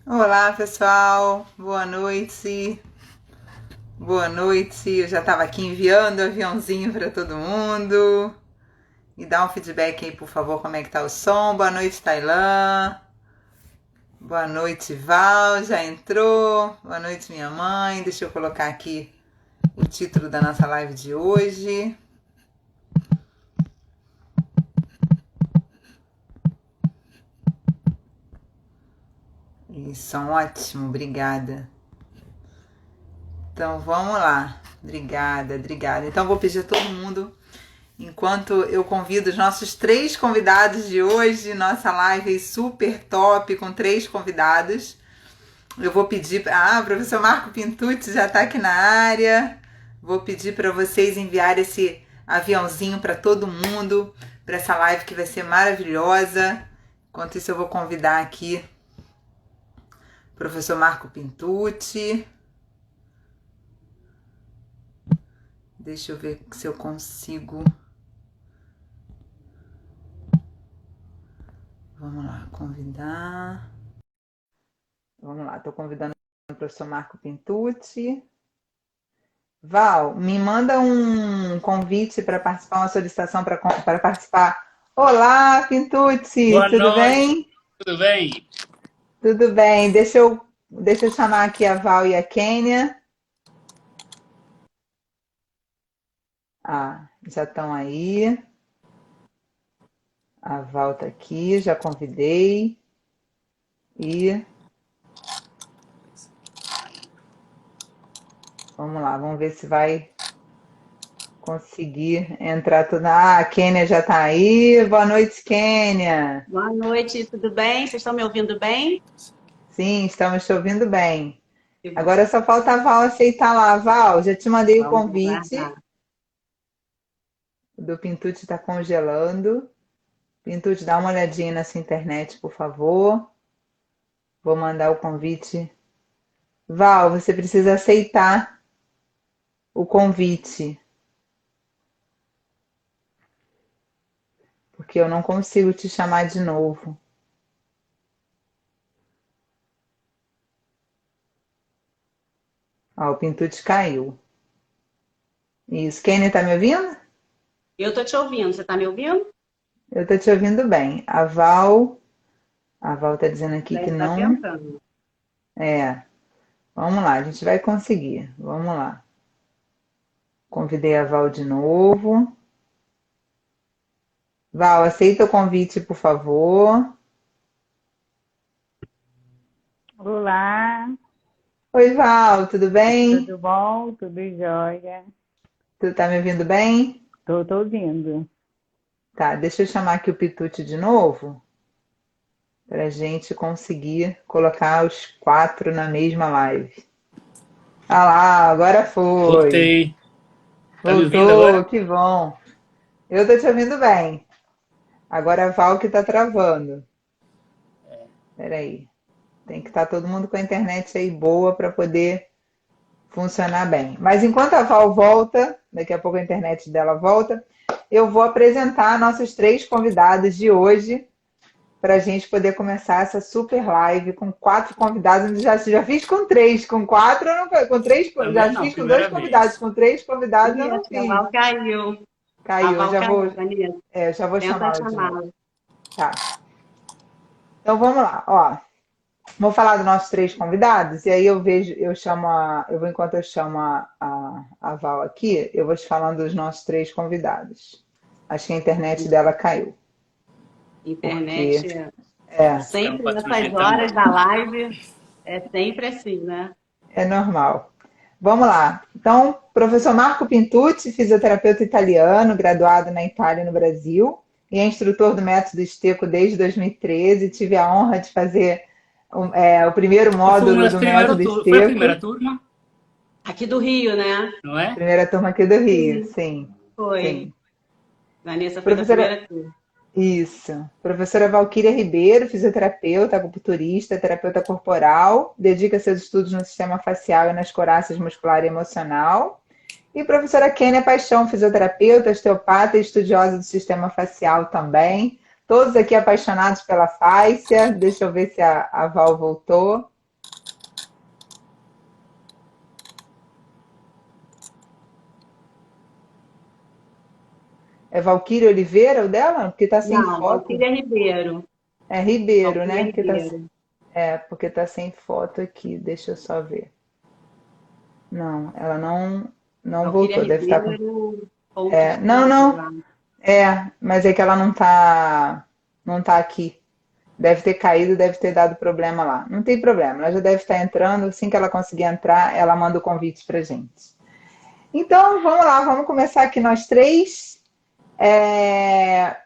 Olá, pessoal. Boa noite. Boa noite. Eu já estava aqui enviando o aviãozinho para todo mundo. E dá um feedback aí, por favor, como é que tá o som. Boa noite, Tailã. Boa noite, Val. Já entrou. Boa noite, minha mãe. Deixa eu colocar aqui o título da nossa live de hoje. Isso, ótimo. Obrigada. Então, vamos lá. Obrigada, obrigada. Então, vou pedir a todo mundo, enquanto eu convido os nossos 3 convidados de hoje, nossa live super top com 3 convidados. Eu vou pedir. O professor Marco Pintucci já está aqui na área. Vou pedir para vocês enviarem esse aviãozinho para todo mundo, para essa live que vai ser maravilhosa. Enquanto isso, eu vou convidar aqui o professor Marco Pintucci. Deixa eu ver se eu consigo. Vamos lá, convidar. Vamos lá, estou convidando o professor Marco Pintucci. Val, me manda um convite para participar, uma solicitação para participar. Olá, Pintucci, Boa tudo noite, bem? tudo bem? Tudo bem. Deixa eu chamar aqui a Val e a Kênia. Já estão aí. A Val está aqui, já convidei. E vamos lá, vamos ver se vai conseguir entrar tudo. A Kênia já está aí. Boa noite, Kênia. Boa noite, tudo bem? Vocês estão me ouvindo bem? Sim, estamos te ouvindo bem. Que bom. Agora só falta a Val aceitar lá. Val, já te mandei o Vamos convite. aguardar. O do Pintucci está congelando. Pintucci, dá uma olhadinha nessa internet, por favor. Vou mandar o convite. Val, você precisa aceitar o convite, porque eu não consigo te chamar de novo. O Pintucci caiu. Isso. Kenny, tá me ouvindo? Eu estou te ouvindo, você está me ouvindo? Eu tô te ouvindo bem. A Val tá dizendo aqui Deve que estar não. tentando. É, vamos lá, a gente vai conseguir. Vamos lá. Convidei a Val de novo. Val, aceita o convite, por favor. Olá, Oi, Val, tudo bem? tudo bom? Tudo jóia? Tu tá me ouvindo bem? Tô ouvindo. Tá, deixa eu chamar aqui o Pitucci de novo, pra gente conseguir colocar os 4 na mesma live. Ah lá, agora foi. Voltei. Tá me ouvindo Voltou, agora? que bom. Eu tô te ouvindo bem. Agora a Val que tá travando. Peraí. Tem que estar todo mundo com a internet aí boa para poder funcionar bem. Mas enquanto a Val volta, daqui a pouco a internet dela volta, eu vou apresentar nossos 3 convidados de hoje para a gente poder começar essa super live com 4 convidados. Já fiz com 3, com 4 eu não, com 3, Também já não, fiz com 2 primeira convidados, vez. com 3 convidados eu Ih, não acho que a fiz. Val caiu. A Caiu, Val caiu, Vanessa. eu já vou Tenta chamá-la de novo. chamá-la. Tá. Então vamos lá, ó. Vou falar dos nossos 3 convidados, e aí enquanto eu chamo a Val aqui, eu vou te falando dos nossos 3 convidados. Acho que a internet dela caiu, porque Internet, Estamos sempre nessas ajeitando. horas da live, é sempre assim, né? é normal. Vamos lá. Então, professor Marco Pintucci, fisioterapeuta italiano, graduado na Itália e no Brasil, e é instrutor do método Esteco desde 2013. Tive a honra de fazer o primeiro Eu fui uma módulo das do primeiras método turmas. Foi a Esteco, primeira turma, Aqui do Rio, né? não é? primeira turma aqui do Rio, Sim, sim, sim. foi. Vanessa foi da Professora, primeira turma. isso. Professora Valquíria Ribeiro, fisioterapeuta, acupunturista, terapeuta corporal, dedica seus estudos no sistema facial e nas coraças muscular e emocional. E professora Kênia Paixão, fisioterapeuta, osteopata e estudiosa do sistema facial também. Todos aqui apaixonados pela fáscia. Deixa eu ver se a Val voltou. É Valquíria Oliveira o dela? Porque tá sem Não, foto. Valquíria Ribeiro. É Ribeiro, Valquíria né? Ribeiro. Porque tá sem foto aqui. Deixa eu só ver. Não, ela não Valquíria voltou. Deve estar com. Ribeiro, Não, sei não. lá. Mas é que ela não tá aqui. Deve ter caído, deve ter dado problema lá. Não tem problema, ela já deve estar entrando. Assim que ela conseguir entrar, ela manda o convite pra gente. Então, vamos lá, vamos começar aqui nós três.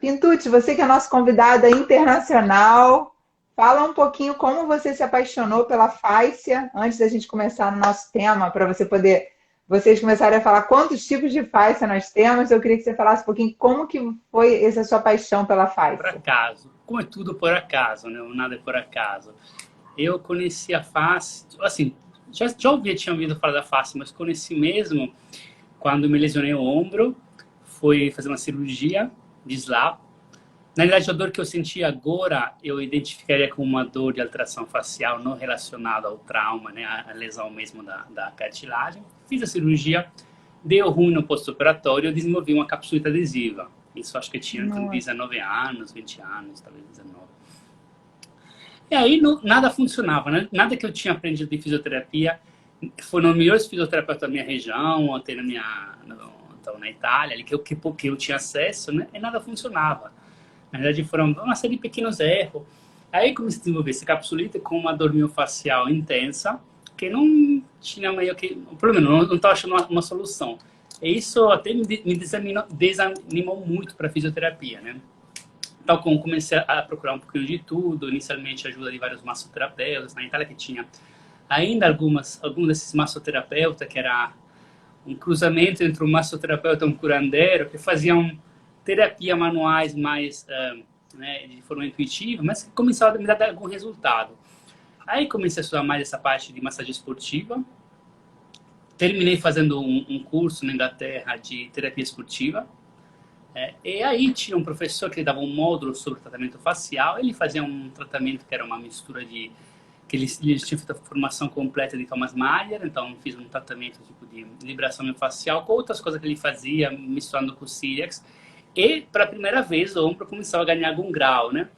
Pintucci, você que é nosso convidada internacional, fala um pouquinho como você se apaixonou pela fáscia, antes da gente começar no nosso tema, para vocês começarem a falar quantos tipos de fáscia nós temos. Eu queria que você falasse um pouquinho como que foi essa sua paixão pela Por fáscia. acaso. Como é tudo por acaso, né? Nada é por acaso. Eu conheci a face, assim, tinha ouvido falar da face, mas conheci mesmo quando me lesionei o ombro, fui fazer uma cirurgia de slap. Na verdade, a dor que eu senti agora, eu identificaria como uma dor de alteração facial não relacionada ao trauma, né? A lesão mesmo da cartilagem. Fiz a cirurgia, deu ruim no pós-operatório, eu desenvolvi uma capsulita adesiva. Isso acho que eu tinha 19 anos, 20 anos, talvez 19. E aí nada funcionava, né? Nada que eu tinha aprendido de fisioterapia. Foram os melhores fisioterapeutas da minha região, até então, na Itália, ali, que eu tinha acesso, né? E nada funcionava. Na verdade, foram uma série de pequenos erros. Aí comecei a desenvolver essa capsulita com uma dor miofascial intensa, que não tinha meio que... Pelo menos, não estava achando uma solução. E isso até me desanimou muito para a fisioterapia, né? Então, como comecei a procurar um pouquinho de tudo, inicialmente ajuda de vários massoterapeutas, na Itália que tinha ainda alguns desses massoterapeutas, que era um cruzamento entre um massoterapeuta e um curandeiro, que faziam terapia manuais mais né, de forma intuitiva, mas que começavam a me dar algum resultado. Aí comecei a estudar mais essa parte de massagem esportiva. Terminei fazendo um curso na Inglaterra de terapia esportiva. E aí tinha um professor que dava um módulo sobre tratamento facial. Ele fazia um tratamento que era uma mistura de... que eles tinham feito a formação completa de Thomas Mayer. Então fiz um tratamento tipo de liberação facial com outras coisas que ele fazia, misturando com o Ciliax. E, pela primeira vez, o ombro começava a ganhar algum grau, né?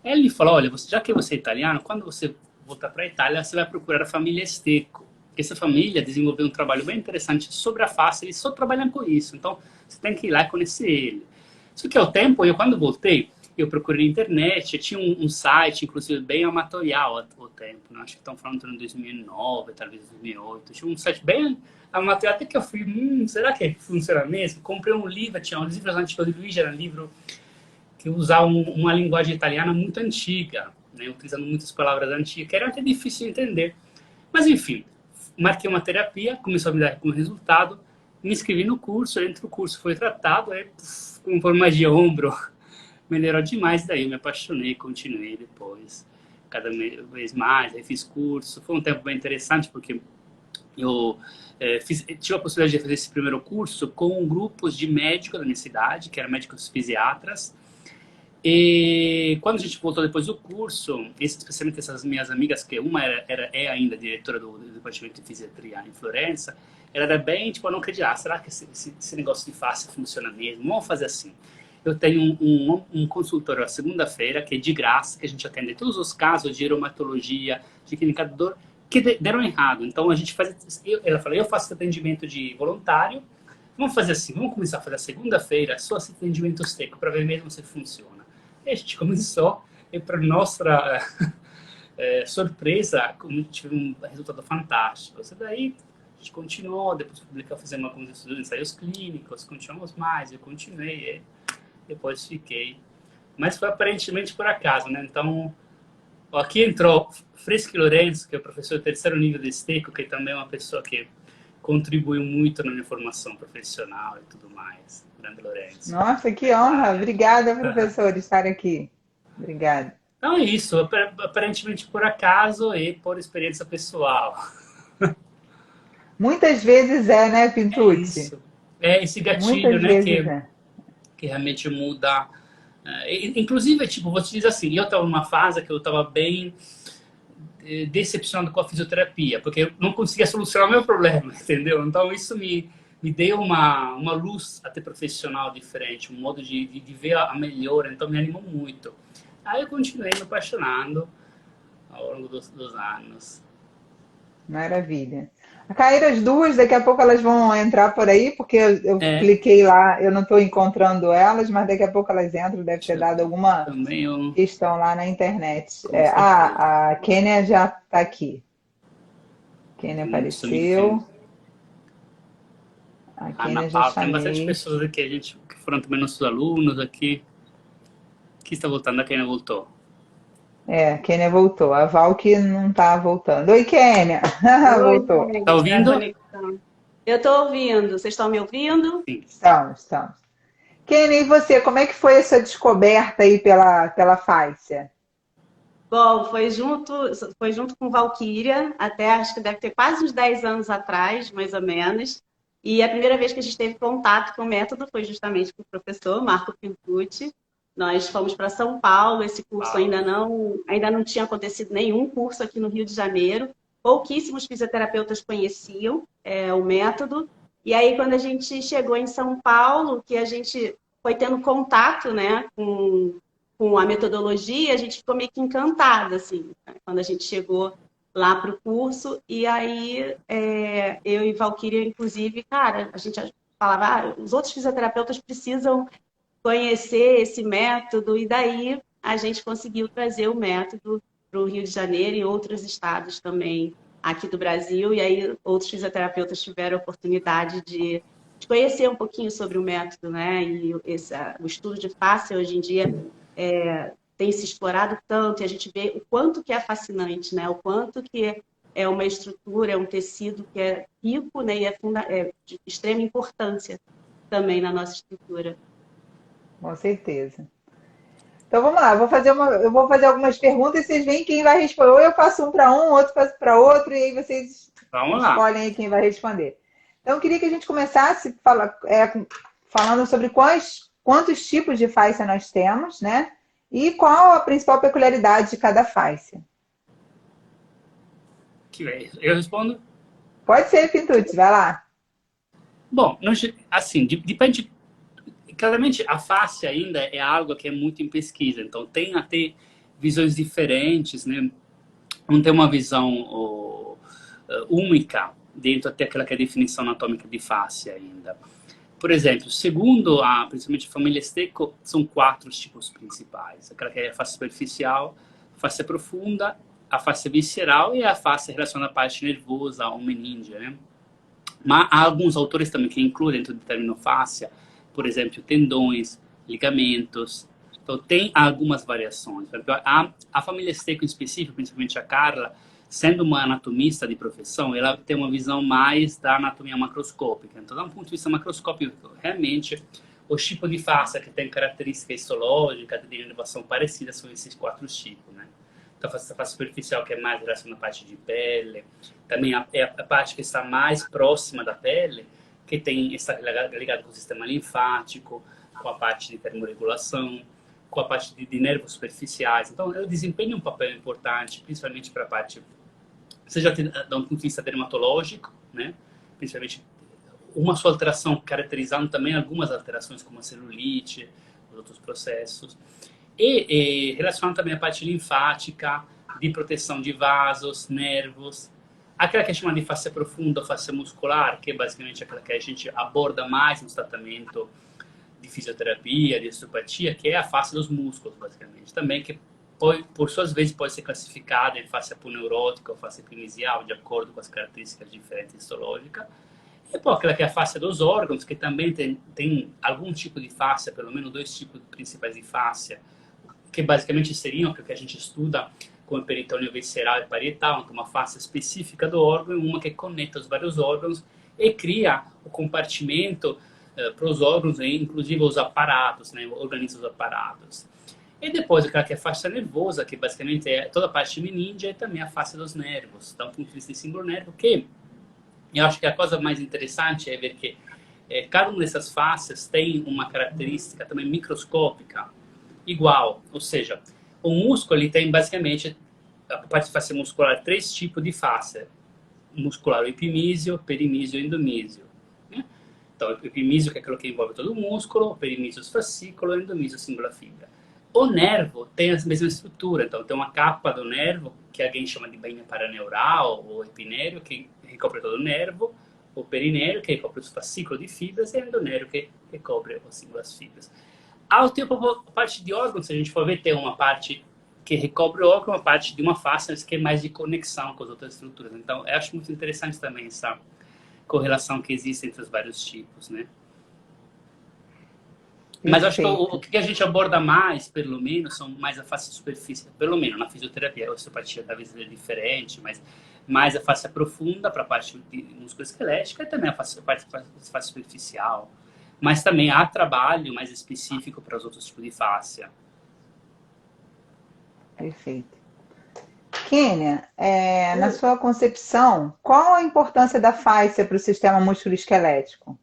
Aí ele falou, olha, já que você é italiano, quando você voltar para a Itália, você vai procurar a família Stecco. Porque essa família desenvolveu um trabalho bem interessante sobre a face, eles só trabalham com isso. Então, você tem que ir lá e conhecer ele. Só que ao tempo, quando voltei, eu procurei na internet, eu tinha um site, inclusive, bem amatorial ao tempo. Né? Acho que estão falando em 2009, talvez 2008. Tinha um site bem amatorial, até que eu fui, será que funciona mesmo? Comprei um livro, tinha um livro antigo de Luigi, era um livro que usava uma linguagem italiana muito antiga, né? Utilizando muitas palavras antigas, que era até difícil de entender. Mas, enfim, marquei uma terapia, começou a me dar como resultado, me inscrevi no curso, dentro do curso foi tratado, com forma de ombro, melhorou demais, daí eu me apaixonei, continuei depois, cada vez mais, aí fiz curso, foi um tempo bem interessante, porque eu tive a possibilidade de fazer esse primeiro curso com grupos de médicos da minha cidade, que eram médicos fisiatras, e quando a gente voltou depois do curso, especialmente essas minhas amigas, que uma é ainda diretora do departamento de fisiatria em Florença, ela era bem, tipo, eu não acreditava, será que esse negócio de face funciona mesmo? Vamos fazer assim. Eu tenho um consultório à segunda-feira, que é de graça, que a gente atende todos os casos de reumatologia, de clínica de dor, que deram errado. Então, a gente faz... Ela falou, eu faço atendimento de voluntário, vamos fazer assim, vamos começar a fazer a segunda-feira só esse atendimento seco, para ver mesmo se funciona. E a gente começou, e para nossa surpresa, tive um resultado fantástico. Isso daí, a gente continuou, depois fizemos alguns ensaios clínicos, continuamos mais, eu continuei, depois fiquei. Mas foi aparentemente por acaso, né? Então, aqui entrou Freschi Lorenzo, que é o professor de terceiro nível de Stecco, que também é uma pessoa que contribuiu muito na minha formação profissional e tudo mais. Grande Lorenzo. Nossa, que honra! Obrigada, professor, de estar aqui. Obrigada. Então é isso, aparentemente por acaso e por experiência pessoal. Muitas vezes né, Pintucci? Isso. Esse gatilho, né, que realmente muda. Inclusive, tipo, vou te dizer assim, eu estava numa fase que eu estava bem decepcionado com a fisioterapia, porque eu não conseguia solucionar o meu problema, entendeu? Então isso me me deu uma luz até profissional diferente, um modo de ver a melhora, então me animou muito. Aí eu continuei me apaixonando ao longo dos anos. Maravilha. Caíram as duas, daqui a pouco elas vão entrar por aí, porque eu É, cliquei lá, eu não estou encontrando elas, mas daqui a pouco elas entram, deve ter dado alguma também eu, questão lá na internet. com certeza. A Kênia já está aqui. Kênia Estou me vendo. apareceu. A A Ana Kênia já Paula, tem bastante chamei. pessoas aqui, que foram também nossos alunos aqui. Que está voltando, a quem não voltou. A Kênia voltou. A Val que não está voltando. Oi, Kênia! Oi, Voltou. Tá gente, a ouvindo? conexão. Eu estou ouvindo. Vocês estão me ouvindo? Sim. Estamos. Kênia, e você, como é que foi essa descoberta aí pela fáscia? Bom, foi junto com Valquíria, até acho que deve ter quase uns 10 anos atrás, mais ou menos. E a primeira vez que a gente teve contato com o método foi justamente com o professor Marco Pintucci. Nós fomos para São Paulo, esse curso Uau. ainda não tinha acontecido nenhum curso aqui no Rio de Janeiro. Pouquíssimos fisioterapeutas conheciam o método. E aí, quando a gente chegou em São Paulo, que a gente foi tendo contato, né, com a metodologia, a gente ficou meio que encantada, assim, né, quando a gente chegou lá para o curso. E aí, eu e Valquíria, inclusive, cara, a gente falava, os outros fisioterapeutas precisam conhecer esse método, e daí a gente conseguiu trazer o método para o Rio de Janeiro e outros estados também aqui do Brasil, e aí outros fisioterapeutas tiveram a oportunidade de conhecer um pouquinho sobre o método, né? E o estudo de face hoje em dia tem se explorado tanto, e a gente vê o quanto que é fascinante, né? O quanto que é uma estrutura, é um tecido que é rico, né? E é de extrema importância também na nossa estrutura. Com certeza. Então vamos lá, eu vou fazer algumas perguntas e vocês veem quem vai responder. Ou eu faço um para um, outro faço para outro, e aí vocês Vamos lá. escolhem aí quem vai responder. Então eu queria que a gente começasse falando sobre quantos tipos de fáscia nós temos, né? E qual a principal peculiaridade de cada fáscia. Eu respondo? Pode ser, Pintucci, vai lá. Bom, assim, depende. Claramente, a face ainda é algo que é muito em pesquisa, então tem até visões diferentes, né? Não tem uma visão única dentro até aquela que é a definição anatômica de face ainda. Por exemplo, segundo principalmente a família Stecco, são 4 tipos principais. Aquela que é a face superficial, a face profunda, a face visceral e a face relacionada à parte nervosa, ou meninge, né? Mas há alguns autores também que incluem dentro do termo fáscia, por exemplo, tendões, ligamentos. Então, tem algumas variações. A família Stecco em específico, principalmente a Carla, sendo uma anatomista de profissão, ela tem uma visão mais da anatomia macroscópica. Então, do ponto de vista macroscópico, realmente, os tipos de face que têm característica histológica, de inervação parecida, são esses 4 tipos, né? Então, a face superficial, que é mais relacionada à parte de pele, também é a parte que está mais próxima da pele, que está ligado com o sistema linfático, com a parte de termorregulação, com a parte de nervos superficiais. Então, ela desempenha um papel importante, principalmente para a parte, seja do ponto de vista dermatológico, né? Principalmente uma sua alteração, caracterizando também algumas alterações, como a celulite, os outros processos. E relacionando também a parte linfática, de proteção de vasos, nervos. Aquela que é chamada de face profunda ou face muscular, que é basicamente aquela que a gente aborda mais no tratamento de fisioterapia, de osteopatia, que é a face dos músculos, basicamente. Também que, por suas vezes, pode ser classificada em face aponeurótica ou face epimesial, de acordo com as características diferentes histológicas. E pô, aquela que é a face dos órgãos, que também tem algum tipo de face, pelo menos 2 tipos principais de face, que basicamente seriam o que a gente estuda como peritônio visceral e parietal, então uma face específica do órgão, uma que conecta os vários órgãos e cria o compartimento para os órgãos, inclusive os aparatos, né, organiza os aparatos. E depois aquela que é a face nervosa, que basicamente é toda a parte meninge e também a face dos nervos, então, do ponto de vista de símbolo nervo, que eu acho que a coisa mais interessante é ver que cada uma dessas faces tem uma característica também microscópica igual, ou seja, o músculo ele tem basicamente, a parte de face muscular, 3 tipos de face: muscular, o epimísio, perimísio e endomísio, né? Então, o epimísio, que é aquilo que envolve todo o músculo, o perimísio, os fascículos, o endomísio, a símbolo fibra. O nervo tem a mesma estrutura, então tem uma capa do nervo, que alguém chama de bainha paraneural, ou epinéreo, que recobre todo o nervo, o perinéreo, que recobre os fascículos de fibras, e o endonéreo, que recobre as símbolas fibras. Ao tempo, a parte de órgãos, se a gente for ver, tem uma parte que recobre o órgão, uma parte de uma face, que é mais de conexão com as outras estruturas. Então, eu acho muito interessante também essa correlação que existe entre os vários tipos, né? Mas eu acho que o que a gente aborda mais, pelo menos, são mais a face superfície. Pelo menos na fisioterapia, a osteopatia talvez seja diferente, mas mais a face profunda para a parte de músculo esquelética e também a face superficial. Mas também há trabalho mais específico para os outros tipos de fáscia. Perfeito. Kênia, na sua concepção, qual a importância da fáscia para o sistema musculoesquelético?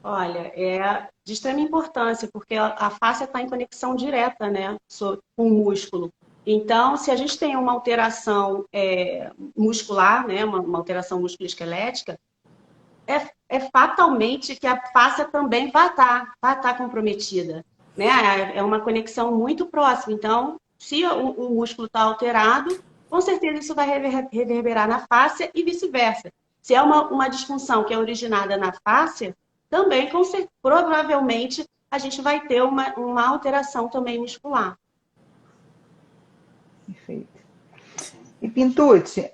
Olha, é de extrema importância, porque a fáscia está em conexão direta, né, com o músculo. Então, se a gente tem uma alteração muscular, né, uma alteração musculoesquelética, é fatalmente que a fáscia também vai estar comprometida, né? É uma conexão muito próxima. Então, se o músculo está alterado, com certeza isso vai reverberar na fáscia e vice-versa. Se é uma disfunção que é originada na fáscia, também, provavelmente, a gente vai ter uma alteração também muscular. Perfeito. E Pintucci,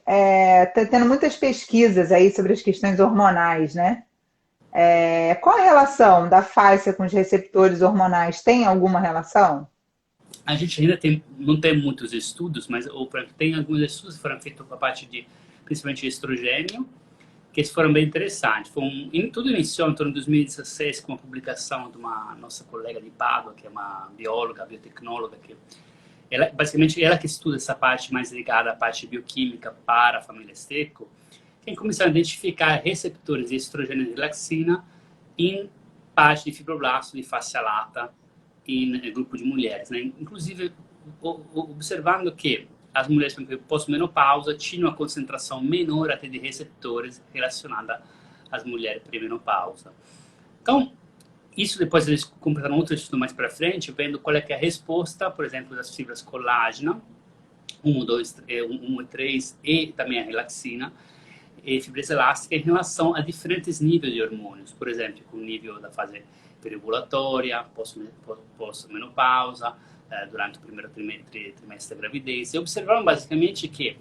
tá tendo muitas pesquisas aí sobre as questões hormonais, né? Qual a relação da fáscia com os receptores hormonais? Tem alguma relação? A gente ainda não tem muitos estudos, mas tem alguns estudos que foram feitos com a parte de, principalmente, estrogênio, que foram bem interessantes. Tudo iniciou em torno de 2016 com uma publicação de uma nossa colega de Pádua, que é uma bióloga, biotecnóloga, que basicamente ela que estuda essa parte mais ligada à parte bioquímica para a família Stecco, que começou a identificar receptores de estrogênio e relaxina em parte de fibroblasto de fáscia lata em grupo de mulheres, né? Inclusive observando que as mulheres com pós-menopausa tinham uma concentração menor até de receptores relacionada às mulheres pré-menopausa. Então, isso depois eles completaram outro estudo mais para frente, vendo qual é que é a resposta, por exemplo, das fibras colágena, 1, 2, 1 e 3, e também a relaxina, e fibras elásticas em relação a diferentes níveis de hormônios. Por exemplo, com o nível da fase periovulatória, pós-menopausa, durante o primeiro trimestre da gravidez. E observaram basicamente que,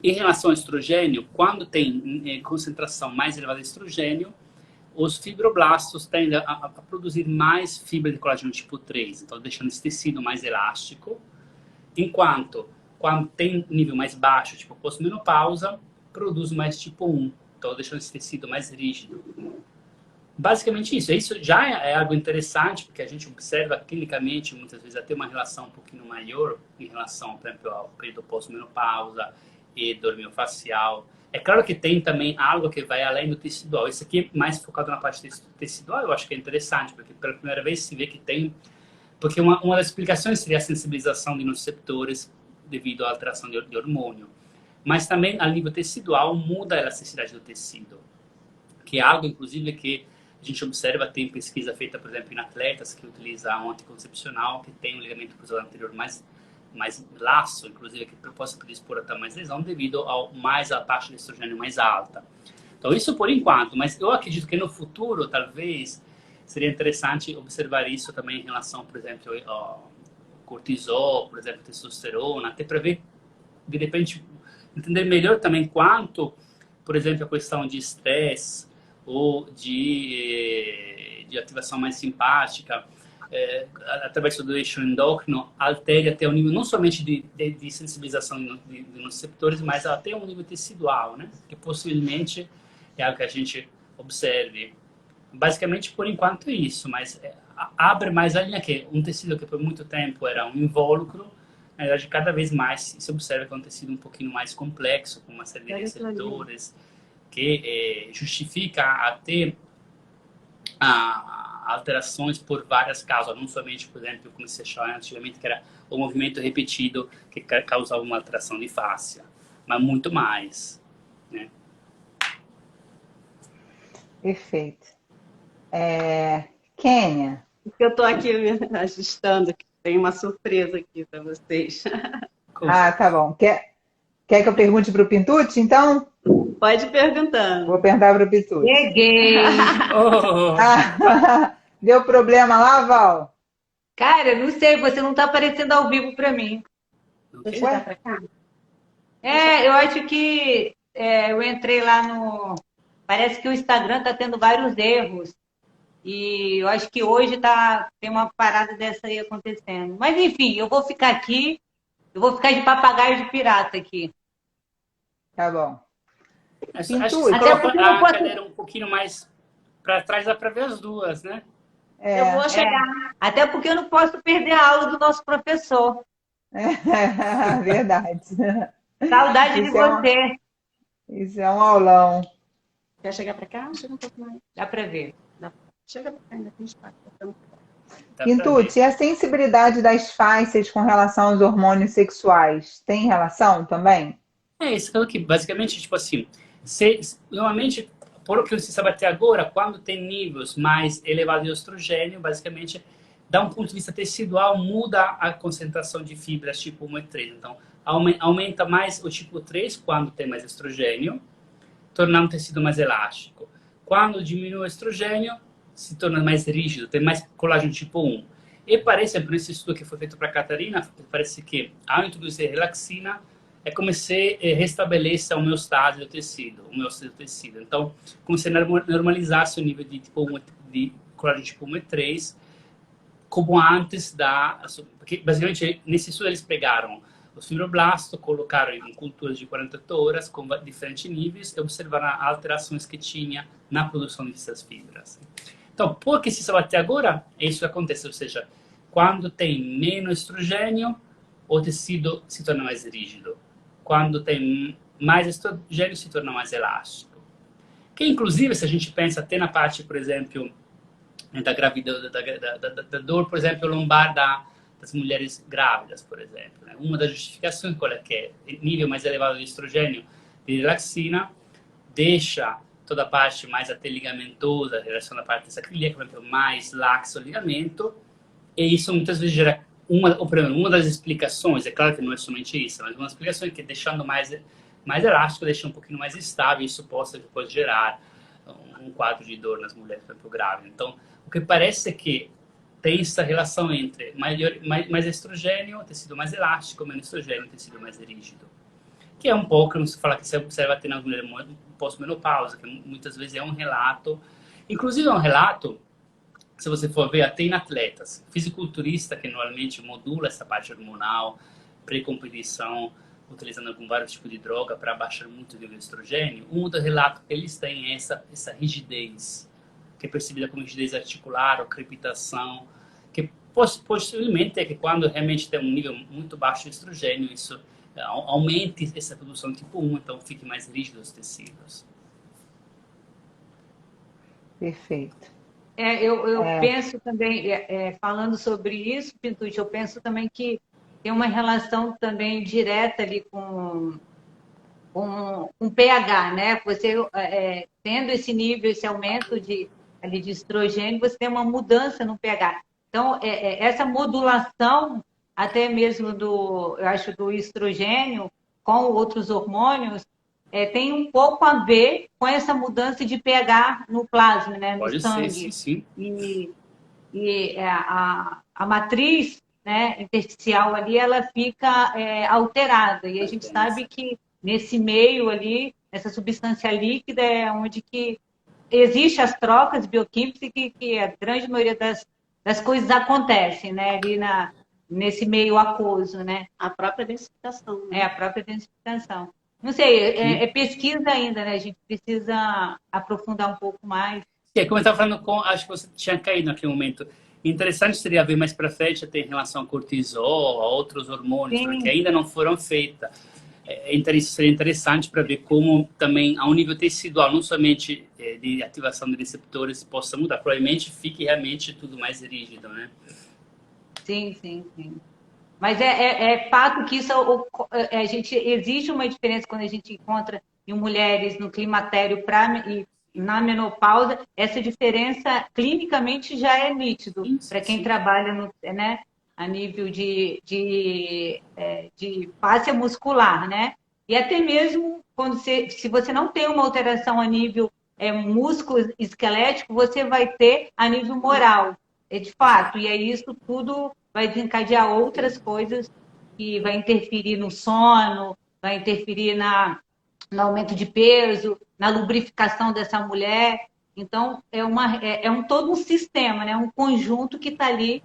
em relação ao estrogênio, quando tem concentração mais elevada de estrogênio, os fibroblastos tendem a produzir mais fibra de colágeno tipo 3, então deixando esse tecido mais elástico, enquanto quando tem nível mais baixo, tipo pós-menopausa, produz mais tipo 1, então deixando esse tecido mais rígido. Basicamente isso. Isso já é algo interessante, porque a gente observa clinicamente, muitas vezes, até uma relação um pouquinho maior em relação, por exemplo, ao período pós-menopausa e dor miofascial. É claro que tem também algo que vai além do tecidual. Isso aqui é mais focado na parte tecidual, eu acho que é interessante, porque pela primeira vez se vê que tem... Porque uma das explicações seria a sensibilização de nociceptores devido à alteração de hormônio. Mas também, a nível tecidual, muda a elasticidade do tecido, que é algo, inclusive, que a gente observa, tem pesquisa feita, por exemplo, em atletas que utilizam um anticoncepcional, que tem um ligamento cruzado anterior mais laço, inclusive, que possa predispor até mais lesão devido à taxa de estrogênio mais alta. Então, isso por enquanto, mas eu acredito que no futuro, talvez, seria interessante observar isso também em relação, por exemplo, ao cortisol, por exemplo, testosterona, até para ver, de repente, entender melhor também quanto, por exemplo, a questão de estresse ou de ativação mais simpática, através do eixo endócrino, altere até o nível não somente de sensibilização de nociceptores, mas até um nível tecidual, né? Que possivelmente é algo que a gente observe. Basicamente, por enquanto, é isso, mas abre mais a linha que um tecido que por muito tempo era um invólucro, na verdade, cada vez mais se observa que é um tecido um pouquinho mais complexo, com uma série de receptores, que justifica até alterações por várias causas, não somente, por exemplo, como se achava antigamente, que era o movimento repetido que causava uma alteração de fáscia, mas muito mais, né? Perfeito. Kênia. Porque eu estou aqui me ajustando, que tem uma surpresa aqui para vocês. Ah, tá bom. Quer que eu pergunte para o Pintucci, então? Pode ir perguntando. Vou perguntar para o Pintucci. Cheguei! Oh, Ah, deu problema lá, Val? Cara, não sei, você não tá aparecendo ao vivo pra mim. Deixa eu dar para cá. Eu acho que eu entrei lá no. Parece que o Instagram tá tendo vários erros. E eu acho que hoje tem uma parada dessa aí acontecendo. Mas enfim, eu vou ficar aqui, eu vou ficar de papagaio de pirata aqui. Tá bom. acho que Pintucci. se Até coloca porque eu não a posso. cadeira um pouquinho mais para trás, dá para ver as duas, né? Eu vou chegar. Até porque eu não posso perder a aula do nosso professor. Verdade. Saudade de Isso é você. Isso é um aulão. Quer chegar para cá? Chega um pouco mais. Dá pra ver. Chega para cá, ainda tem espaço. Dá pra Pintucci, e a sensibilidade das fáscias com relação aos hormônios sexuais tem relação também? isso que basicamente, tipo assim, normalmente, por o que se sabe até agora, quando tem níveis mais elevados de estrogênio, basicamente, da um ponto de vista tecidual, muda a concentração de fibras tipo 1 e 3. Então, aumenta mais o tipo 3 quando tem mais estrogênio, tornando o tecido mais elástico. Quando diminui o estrogênio, se torna mais rígido, tem mais colágeno tipo 1. E parece, por esse estudo que foi feito para a Catarina, parece que ao introduzir relaxina, é como se restabelece a homeostase do tecido, Então, como se normalizasse o nível de tipo 1, de colágeno tipo 1 e 3, como antes da... Porque, basicamente, nesse estudo eles pegaram os fibroblastos, colocaram em culturas de 48 horas, com diferentes níveis, e observaram as alterações que tinha na produção dessas fibras. Então, por que se sabe até agora, isso acontece, ou seja, quando tem menos estrogênio, o tecido se torna mais rígido. Quando tem mais estrogênio, se torna mais elástico. Que, inclusive, se a gente pensa até na parte, por exemplo, da gravidez, da dor, por exemplo, lombar das mulheres grávidas, por exemplo. Né? Uma das justificações qual é que é o nível mais elevado de estrogênio de relaxina deixa toda a parte mais até ligamentosa, em relação à parte sacrílica, por exemplo, mais laxo o ligamento, e isso muitas vezes gera uma das explicações, é claro que não é somente isso, mas uma explicação é que deixando mais elástico, deixa um pouquinho mais estável, isso pode gerar um quadro de dor nas mulheres, por exemplo, grávidas. Então, o que parece é que tem essa relação entre mais estrogênio, tecido mais elástico, menos estrogênio, tecido mais rígido. Que é um pouco, não se fala que se observa até nas mulheres pós-menopausa, que muitas vezes é um relato, inclusive é um relato, se você for ver, até em atletas, fisiculturista que normalmente modula essa parte hormonal, pré-competição, utilizando algum vários tipos de droga para baixar muito o nível de estrogênio, um dos relatos que eles têm é essa rigidez, que é percebida como rigidez articular ou crepitação, que possivelmente é que quando realmente tem um nível muito baixo de estrogênio, isso aumente essa produção tipo 1, então fique mais rígido os tecidos. Perfeito. Eu penso também, falando sobre isso, Pintucci, eu penso também que tem uma relação também direta ali com pH, né? Você tendo esse nível, esse aumento de estrogênio, você tem uma mudança no pH. Então, essa modulação, até mesmo eu acho, do estrogênio com outros hormônios, tem um pouco a ver com essa mudança de pH no plasma, né? No sangue. Pode ser, sim. E a matriz, né, intersticial ali, ela fica alterada. E a gente sabe que nesse meio ali, essa substância líquida é onde que existe as trocas bioquímicas e que a grande maioria das coisas acontecem, né, ali nesse meio aquoso, né? A própria densificação. Né? A própria densificação. Não sei, é pesquisa ainda, né? A gente precisa aprofundar um pouco mais. Como eu estava falando, acho que você tinha caído naquele momento. Interessante seria ver mais para frente até em relação ao cortisol, a outros hormônios, que ainda não foram feitas. Seria interessante para ver como também, a um nível tecidual, não somente de ativação de receptores, possa mudar. Provavelmente fique realmente tudo mais rígido, né? Sim. Mas é fato que isso existe uma diferença quando a gente encontra em mulheres no climatério na menopausa, essa diferença clinicamente já é nítido para quem trabalha no, né, a nível de fáscia muscular, né? E até mesmo quando se você não tem uma alteração a nível músculo esquelético, você vai ter a nível moral, de fato. E aí isso tudo vai desencadear outras coisas que vai interferir no sono, vai interferir no aumento de peso, na lubrificação dessa mulher. Então, todo um sistema, né? Um conjunto que está ali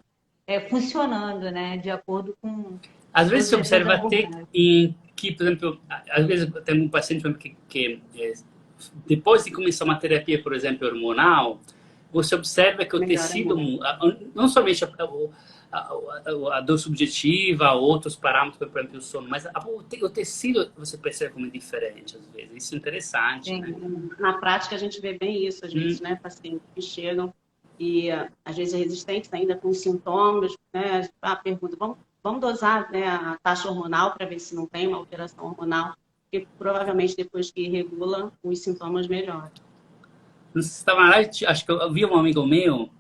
funcionando, né? De acordo com Às vezes se todas essas observa até abordagens. que, por exemplo, às vezes tem um paciente que depois de começar uma terapia, por exemplo, hormonal, você observa que o Melhora tecido, muito. não somente a dor subjetiva, outros parâmetros, por exemplo, o sono, mas o tecido você percebe como é diferente às vezes. Isso é interessante, Sim. né? Na prática, a gente vê bem isso, às vezes, né? Pacientes que chegam e, às vezes, resistentes ainda com sintomas, né? A pergunta, vamos dosar, né, a taxa hormonal para ver se não tem uma alteração hormonal, porque provavelmente depois que regula, os sintomas melhoram. Não sei se estava lá, acho que eu vi um amigo meu,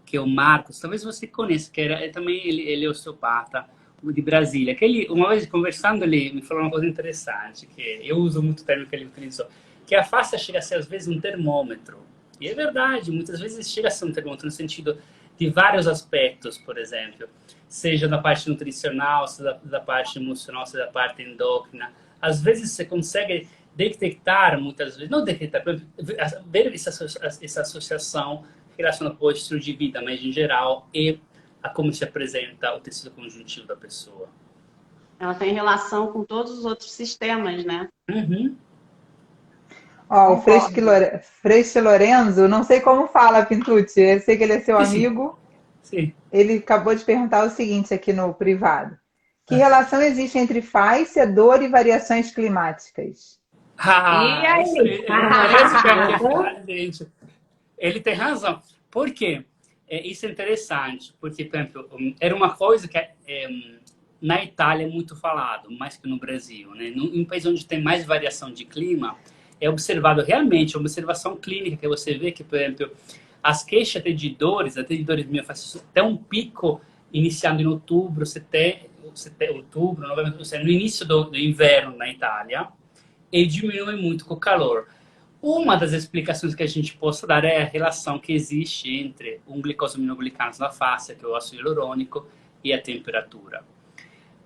que é o Marcos, talvez você conheça, que também ele é osteopata, de Brasília. Que ele, uma vez conversando, ele me falou uma coisa interessante, que eu uso muito o termo que ele utilizou, que a face chega a ser, às vezes, um termômetro. E é verdade, muitas vezes chega a ser um termômetro no sentido de vários aspectos, por exemplo, seja da parte nutricional, seja da parte emocional, seja da parte endócrina. Às vezes você consegue detectar, muitas vezes, não detectar, ver essa associação relacionada com o estilo de vida, mas em geral, e a como se apresenta o tecido conjuntivo da pessoa. Ela tem relação com todos os outros sistemas, né? Uhum. Ó, o Freixo Lorenzo, não sei como fala, Pintucci, eu sei que ele é seu Sim. amigo. Sim. Ele acabou de perguntar o seguinte aqui no privado. Que relação existe entre fáscia, dor e variações climáticas? E aí? Isso é que eu ia falar, gente. Ele tem razão. Por quê? Isso é interessante, porque, por exemplo, era uma coisa que na Itália é muito falado, mais que no Brasil, né? Em um país onde tem mais variação de clima, é observado realmente, a observação clínica que você vê que, por exemplo, as queixas de dores, até de dores miofasciais, tem um pico iniciando em outubro, outubro, novembro, no início do inverno na Itália, e diminui muito com o calor. Uma das explicações que a gente possa dar é a relação que existe entre um glicosaminoglicanos na face, que é o ácido hialurônico, e a temperatura.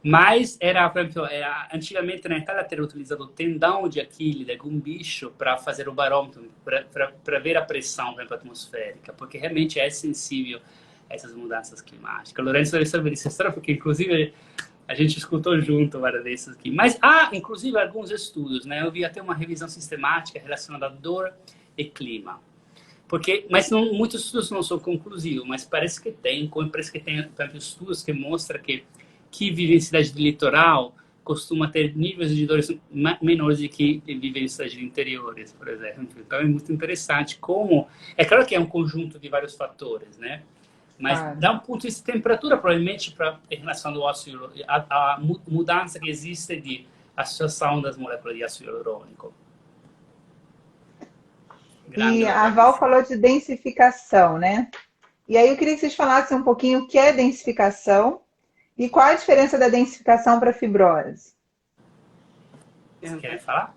Mas por exemplo, antigamente na Itália era utilizado o tendão de Aquiles, de algum bicho, para fazer o barômetro, para ver a pressão, por exemplo, atmosférica, porque realmente é sensível a essas mudanças climáticas. O Lourenço deve saber essa história, porque inclusive a gente escutou junto várias dessas aqui. Mas há, inclusive, alguns estudos, né? Eu vi até uma revisão sistemática relacionada a dor e clima. Mas muitos estudos não são conclusivos, mas parece que tem estudos que mostram que vivem em cidade de litoral costuma ter níveis de dores menores do que vivem em cidades de interiores, por exemplo. Então é muito interessante como... É claro que é um conjunto de vários fatores, né? Mas dá um ponto de vista de temperatura, provavelmente, em relação ao ácido, a mudança que existe de associação das moléculas de ácido hialurônico. E a Val falou de densificação, né? E aí eu queria que vocês falassem um pouquinho o que é densificação e qual a diferença da densificação para a fibrose. Você quer falar?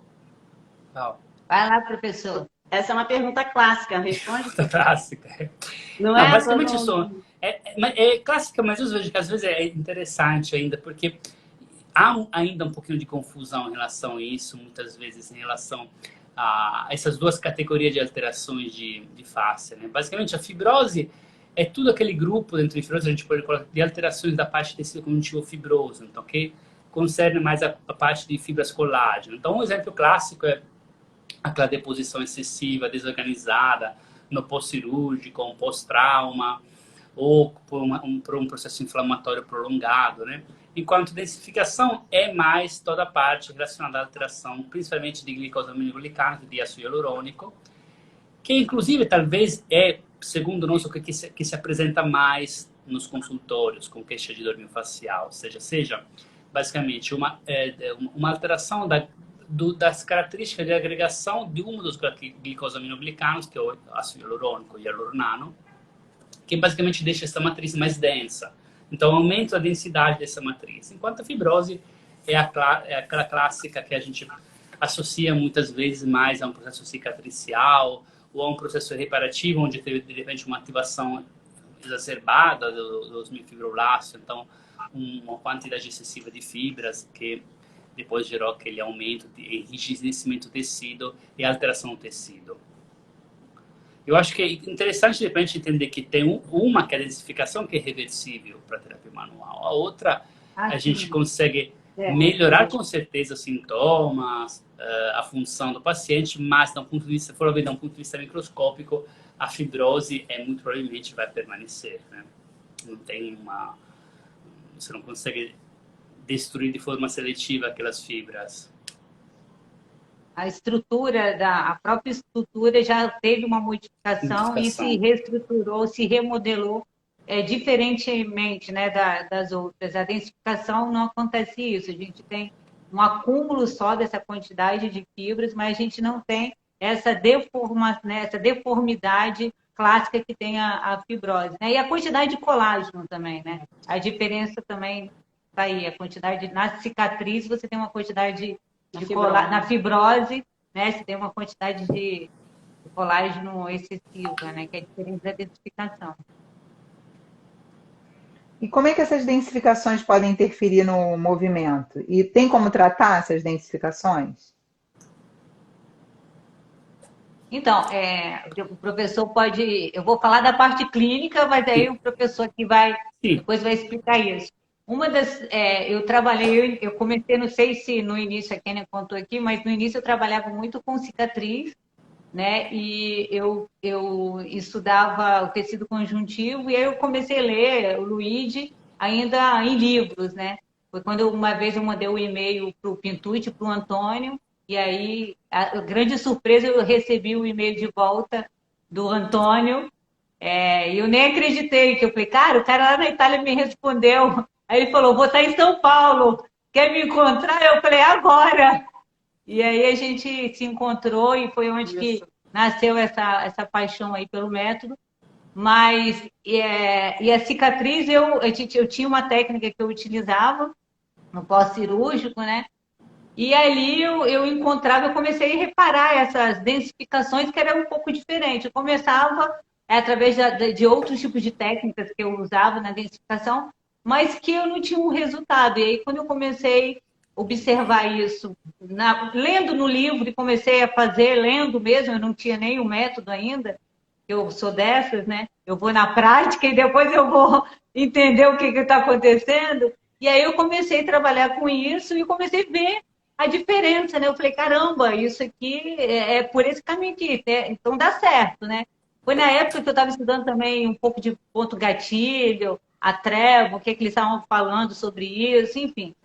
Não. Vai lá, professor. Essa é uma pergunta clássica, responde. Clássica. Não é? Basicamente isso. É clássica, mas eu vejo que às vezes é interessante ainda, porque há ainda um pouquinho de confusão em relação a isso, muitas vezes em relação a essas duas categorias de alterações de face, né? Basicamente, a fibrose é tudo aquele grupo dentro de fibrose, a gente pode colocar de alterações da parte do tecido conjuntivo fibroso, então, que concerne mais a parte de fibras colágeno. Então, um exemplo clássico é aquela deposição excessiva, desorganizada, no pós-cirúrgico, um pós-trauma, ou por um processo inflamatório prolongado, né? Enquanto densificação é mais toda a parte relacionada à alteração, principalmente de glicosaminoglicanos, de ácido hialurônico, que inclusive talvez segundo nós, o que se apresenta mais nos consultórios com queixa de dor miofascial, seja basicamente uma alteração das características de agregação de um dos glicosaminoglicanos, que é o ácido hialurônico e hialuronano, que basicamente deixa essa matriz mais densa. Então, aumenta a densidade dessa matriz. Enquanto a fibrose é aquela clássica que a gente associa muitas vezes mais a um processo cicatricial ou a um processo reparativo, onde teve, de repente, uma ativação exacerbada dos miofibroblastos, então uma quantidade excessiva de fibras que depois gerou aquele aumento de enrijecimento do tecido e alteração do tecido. Eu acho que é interessante, de repente, entender que tem uma que é a densificação, que é reversível para a terapia manual. A outra, a gente consegue melhorar com certeza os sintomas, a função do paciente, mas, do ponto de vista, se for ver, de um ponto de vista microscópico, a fibrose muito provavelmente vai permanecer, né? Não tem você não consegue destruir de forma seletiva aquelas fibras. A própria estrutura já teve uma modificação e se reestruturou, se remodelou diferentemente, né, das outras. A densificação não acontece isso. A gente tem um acúmulo só dessa quantidade de fibras, mas a gente não tem essa deformidade clássica que tem a fibrose, né? E a quantidade de colágeno também, né? A diferença também está aí. A quantidade na cicatriz, você tem uma quantidade na fibrose, né? Você tem uma quantidade de colágeno excessiva, né? Que é diferente da densificação. E como é que essas densificações podem interferir no movimento? E tem como tratar essas densificações? Então, o professor pode... Eu vou falar da parte clínica, mas aí o professor que depois vai explicar isso. Eu comecei, não sei se no início a Kênia contou aqui, mas no início eu trabalhava muito com cicatriz, né? E eu estudava o tecido conjuntivo e aí eu comecei a ler o Luigi ainda em livros, né? Foi quando uma vez eu mandei um e-mail para o Pintucci, para o Antônio, e aí, a grande surpresa, eu recebi o e-mail de volta do Antônio, e eu nem acreditei, que eu falei, cara, o cara lá na Itália me respondeu. Aí ele falou, vou estar em São Paulo, quer me encontrar? Eu falei, agora! E aí a gente se encontrou e foi onde que nasceu essa paixão aí pelo método. Mas, e a cicatriz, eu tinha uma técnica que eu utilizava no pós-cirúrgico, né? E ali eu comecei a reparar essas densificações que eram um pouco diferentes. Eu começava através de outros tipos de técnicas que eu usava na densificação, mas que eu não tinha um resultado. E aí, quando eu comecei a observar isso, lendo no livro, e comecei a fazer, lendo mesmo, eu não tinha nem o método ainda, eu sou dessas, né? Eu vou na prática e depois eu vou entender o que está acontecendo. E aí eu comecei a trabalhar com isso e comecei a ver a diferença, né? Eu falei, caramba, isso aqui é por esse caminho aqui, né? Então dá certo, né? Foi na época que eu estava estudando também um pouco de ponto gatilho, a treva, o que eles estavam falando sobre isso, enfim.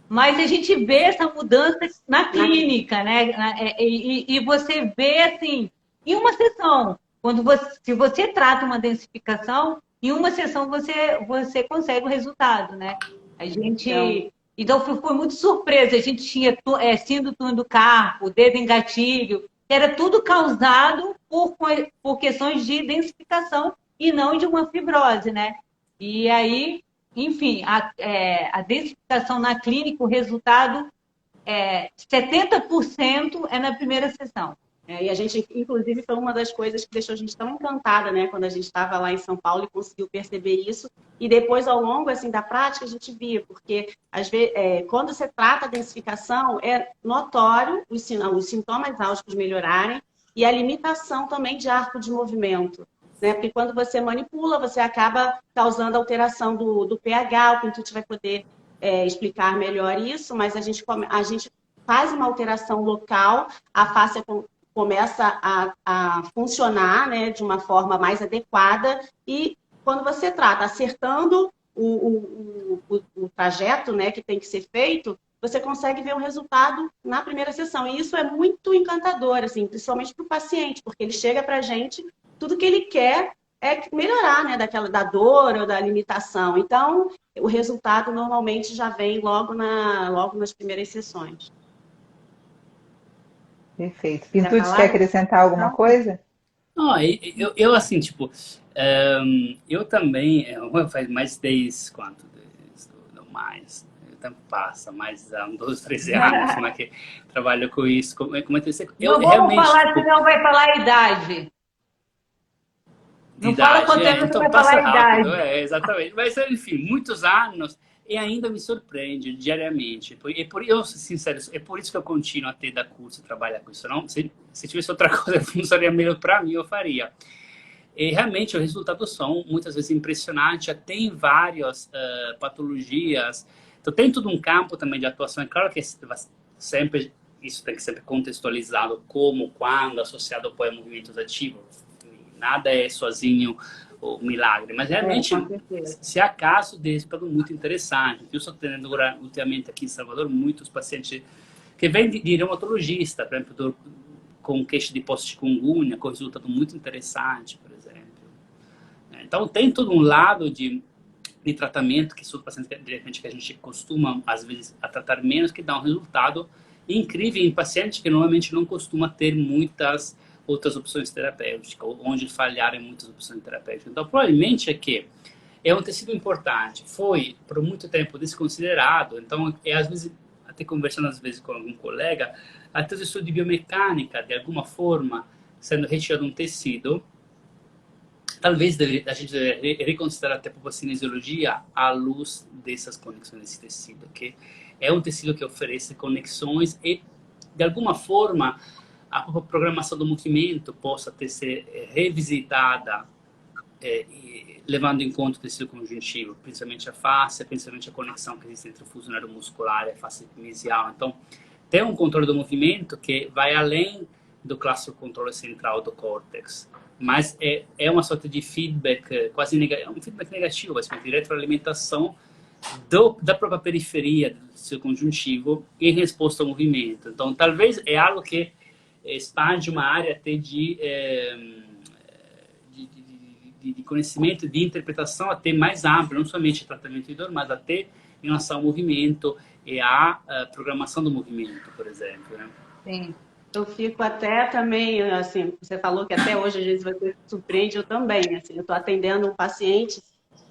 Mas a gente vê essa mudança na clínica, né? E você vê, assim, em uma sessão, se você trata uma densificação, em uma sessão você consegue o resultado, né? A gente... Então, foi muito surpresa. A gente tinha síndrome do túnel do carpo, dedo em gatilho, era tudo causado por questões de densificação e não de uma fibrose, né? E aí, enfim, a densificação na clínica, o resultado 70% é na primeira sessão. E a gente, inclusive, foi uma das coisas que deixou a gente tão encantada, né? Quando a gente estava lá em São Paulo e conseguiu perceber isso. E depois, ao longo assim, da prática, a gente via, porque às vezes, quando você trata a densificação, é notório os sintomas álgicos melhorarem e a limitação também de arco de movimento. Né? Porque quando você manipula, você acaba causando alteração do pH, o Pintucci vai poder explicar melhor isso, mas a gente faz uma alteração local, a face começa a funcionar, né, de uma forma mais adequada e quando você trata acertando o trajeto, né, que tem que ser feito, você consegue ver o resultado na primeira sessão. E isso é muito encantador, assim, principalmente para o paciente, porque ele chega para a gente, tudo que ele quer é melhorar, né, da dor ou da limitação. Então, o resultado normalmente já vem logo nas primeiras sessões. Perfeito. Quer Pintudes, quer falar? acrescentar alguma Não? coisa? Não, eu assim, tipo, eu também, faz mais de 10, quanto? 10, não mais, o tempo passa, mais há uns 12, 13 anos, mas que trabalho com isso, como é que eu Não vamos realmente, falar, tipo, senão vai falar a idade. de Não fala idade, quanto tempo você então vai falar passa a rápido, idade. exatamente, mas enfim, muitos anos, e ainda me surpreende diariamente, eu sou sincero, é por isso que eu continuo a ter da curso, trabalhar com isso, não, se tivesse outra coisa que funcionaria melhor para mim, eu faria. E realmente os resultados são muitas vezes impressionantes, tem várias patologias, então tem todo um campo também de atuação, é claro que sempre, isso tem que ser contextualizado como, quando, associado apoio a movimentos ativos, nada é sozinho o milagre, mas realmente Com certeza. se há casos de resultado muito interessante, eu estou tendo agora, ultimamente aqui em Salvador, muitos pacientes que vêm de reumatologista, por exemplo, com queixa de post-chikungunya, com resultado muito interessante, por exemplo. Então, tem todo um lado de tratamento que são pacientes de repente que a gente costuma, às vezes, a tratar menos, que dá um resultado incrível em pacientes que normalmente não costuma ter muitas outras opções terapêuticas, ou onde falhar em muitas opções terapêuticas. Então, provavelmente é que é um tecido importante, foi por muito tempo desconsiderado, então, às vezes, até conversando às vezes com algum colega, até o estudo de biomecânica, de alguma forma, sendo retirado um tecido, talvez a gente deveria reconsiderar até a cinesiologia à luz dessas conexões desse tecido, que é um tecido que oferece conexões e, de alguma forma, a programação do movimento possa ter ser revisitada, levando em conta o tecido conjuntivo, principalmente a face, principalmente a conexão que existe entre o fuso neuromuscular e a face mesial. Então, tem um controle do movimento que vai além do clássico controle central do córtex, mas é uma sorte de feedback quase negativo, um feedback negativo, basicamente, de retroalimentação da própria periferia do tecido conjuntivo em resposta ao movimento. Então, talvez é algo que expande uma área até de conhecimento, de interpretação até mais ampla, não somente tratamento de dor, mas até em relação ao movimento e à programação do movimento, por exemplo, né? Sim. Eu fico até também, assim, você falou que até hoje às vezes você se surpreende, eu também, assim, eu estou atendendo um paciente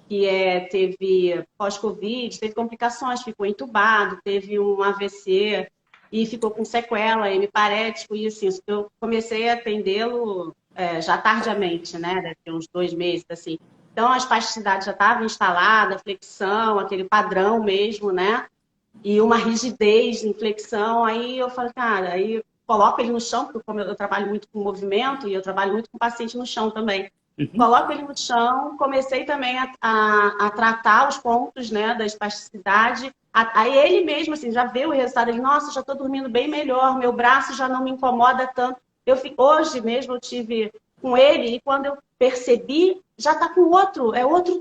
que teve pós-Covid, teve complicações, ficou entubado, teve um AVC e ficou com sequela, hemiparético, e assim, eu comecei a atendê-lo já tardiamente, né, deve ter uns 2 meses, assim. Então, a espasticidade já estava instalada, flexão, aquele padrão mesmo, né, e uma rigidez em flexão, aí eu falei, cara, aí coloco ele no chão, porque como eu trabalho muito com movimento, e eu trabalho muito com paciente no chão também. Coloco ele no chão, comecei também a tratar os pontos, né, da espasticidade. Aí ele mesmo, assim, já vê o resultado. Ele, nossa, já estou dormindo bem melhor, meu braço já não me incomoda tanto. Hoje mesmo eu tive com ele, e quando eu percebi, já está com outro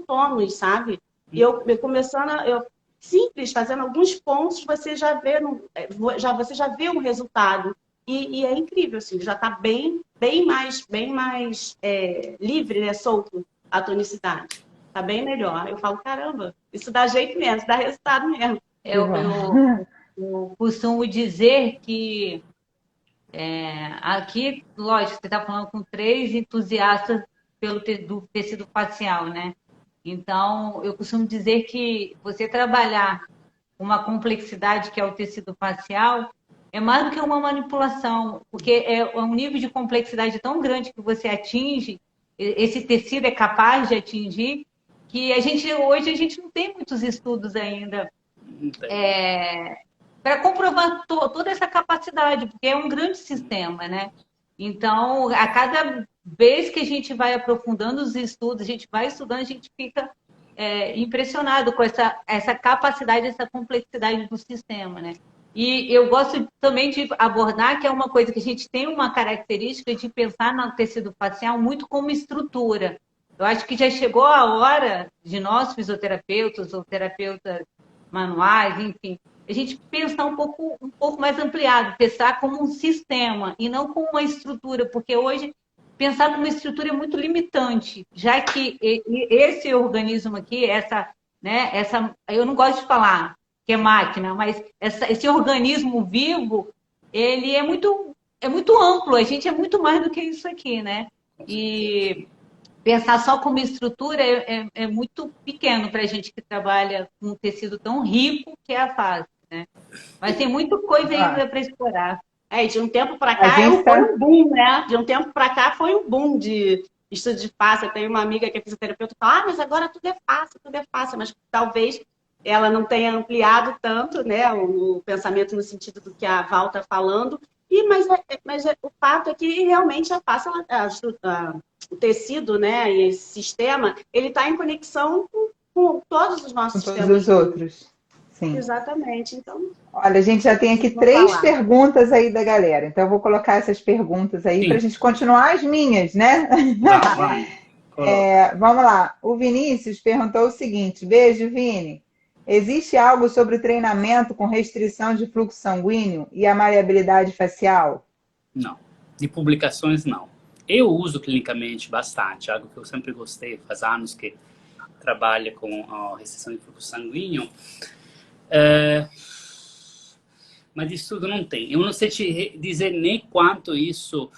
tônus, sabe? E eu começando, simples, fazendo alguns pontos, você já vê um resultado. E é incrível, assim, já está bem mais livre, né, solto a tonicidade. Está bem melhor. Eu falo, caramba, isso dá jeito mesmo, isso dá resultado mesmo. Eu costumo dizer que aqui, lógico, você está falando com 3 entusiastas do tecido facial, né? Então, eu costumo dizer que você trabalhar uma complexidade que é o tecido facial é mais do que uma manipulação, porque é um nível de complexidade tão grande que você atinge, esse tecido é capaz de atingir, que hoje a gente não tem muitos estudos ainda para comprovar toda essa capacidade, porque é um grande sistema, né? Então, a cada vez que a gente vai aprofundando os estudos, a gente vai estudando, a gente fica impressionado com essa capacidade, essa complexidade do sistema, né? E eu gosto também de abordar que é uma coisa que a gente tem uma característica de pensar no tecido facial muito como estrutura. Eu acho que já chegou a hora de nós, fisioterapeutas ou terapeutas manuais, enfim, a gente pensar um pouco mais ampliado, pensar como um sistema e não como uma estrutura, porque hoje pensar como uma estrutura é muito limitante, já que esse organismo aqui, eu não gosto de falar que é máquina, mas esse organismo vivo, ele é muito é muito amplo, a gente é muito mais do que isso aqui, né? E pensar só como estrutura é muito pequeno para a gente que trabalha com um tecido tão rico que é a face, né? Mas tem muita coisa Ah, ainda para explorar. É, de um tempo para a cá gente foi tá. um boom, né? De um tempo para cá foi um boom de estudo de face. Eu tenho uma amiga que é fisioterapeuta e fala, mas agora tudo é fácil, mas talvez ela não tenha ampliado tanto, né, o pensamento no sentido do que a Val está falando. O fato é que realmente a face, o tecido, né, e esse sistema, ele está em conexão com todos os Com nossos todos sistemas. os outros. Sim. Exatamente. Então, Olha, a gente já tem aqui vou 3 falar. perguntas aí da galera. Então, eu vou colocar essas perguntas aí para a Sim, gente continuar as minhas, né? vamos, coloca. Vamos lá. O Vinícius perguntou o seguinte: beijo, Vini. Existe algo sobre o treinamento com restrição de fluxo sanguíneo e a maleabilidade facial? Não. De publicações, não. Eu uso clinicamente bastante, algo que eu sempre gostei, faz anos que trabalho com a restrição de fluxo sanguíneo. Mas de estudo não tem. Eu não sei te dizer nem quanto isso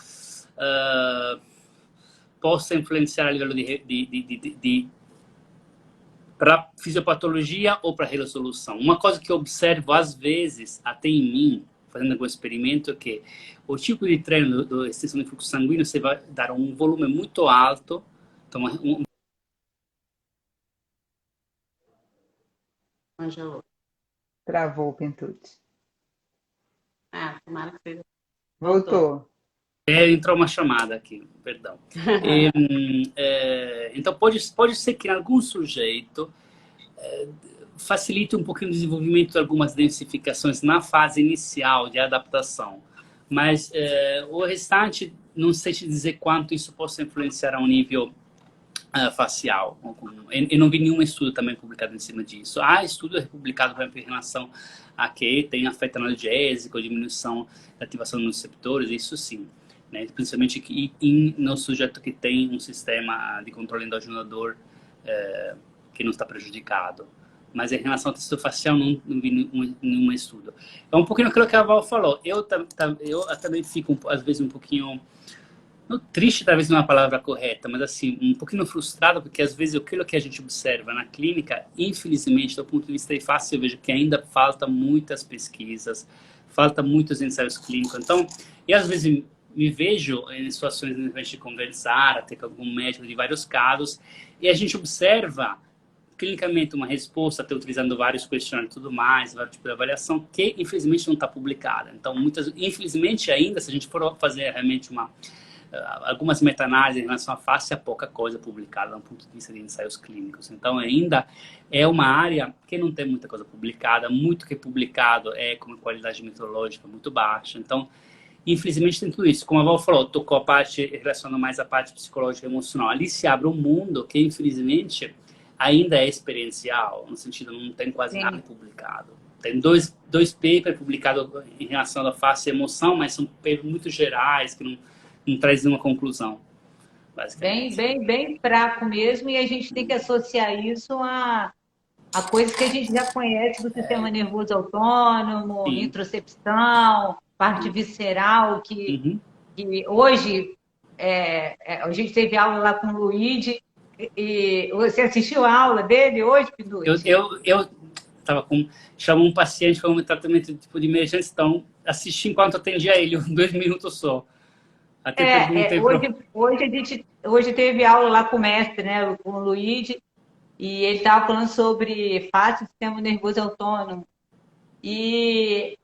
possa influenciar a nível para fisiopatologia ou para resolução. Uma coisa que eu observo às vezes, até em mim, fazendo algum experimento, é que o tipo de treino do extensão de fluxo sanguíneo, você vai dar um volume muito alto, então Angelou. Travou o Pintucci. Ah, tomara que seja. Voltou. entrou uma chamada aqui, perdão. Então pode ser que em algum sujeito facilite um pouquinho o desenvolvimento de algumas densificações na fase inicial de adaptação. Mas o restante, não sei te dizer quanto isso possa influenciar a um nível facial. Eu não vi nenhum estudo também publicado em cima disso. Há estudo publicado, por exemplo, em relação a que tem efeito analgésico, diminuição da ativação dos receptores, isso sim. Né? Principalmente no sujeito que tem um sistema de controle endógeno que não está prejudicado. Mas em relação ao tecido facial, não vi nenhum estudo. É um pouquinho aquilo que a Val falou. Eu também fico, às vezes, um pouquinho... Não, triste, talvez não é a palavra correta, mas assim, um pouquinho frustrado, porque às vezes aquilo que a gente observa na clínica, infelizmente, do ponto de vista de face, eu vejo que ainda falta muitas pesquisas, falta muitos ensaios clínicos. Então, e às vezes me vejo em situações de conversar, até com algum médico de vários casos, e a gente observa clinicamente uma resposta, até utilizando vários questionários e tudo mais, vários tipos de avaliação, que infelizmente não está publicada. Então, infelizmente ainda, se a gente for fazer realmente algumas meta-análises em relação à face, há pouca coisa publicada do ponto de vista de ensaios clínicos. Então, ainda é uma área que não tem muita coisa publicada, muito que é publicado é com qualidade metodológica muito baixa. Então, infelizmente tem tudo isso. Como a Val falou, tocou a parte, relacionando mais a parte psicológica e emocional. Ali se abre um mundo que, infelizmente, ainda é experiencial, no sentido não tem quase nada publicado. Tem dois papers publicados em relação à face e emoção, mas são papers muito gerais, que não traz nenhuma conclusão. Bem fraco mesmo, e a gente tem que associar isso a coisas que a gente já conhece do sistema nervoso autônomo, Sim. introcepção, parte visceral, que hoje a gente teve aula lá com o Luigi, e você assistiu a aula dele hoje, Pinducci? Eu estava chamou um paciente para um tratamento tipo de emergência, então assisti enquanto atendia ele, 2 minutos só. Até perguntei hoje teve aula lá com o mestre, né, com o Luigi, e ele estava falando sobre face do sistema nervoso autônomo. E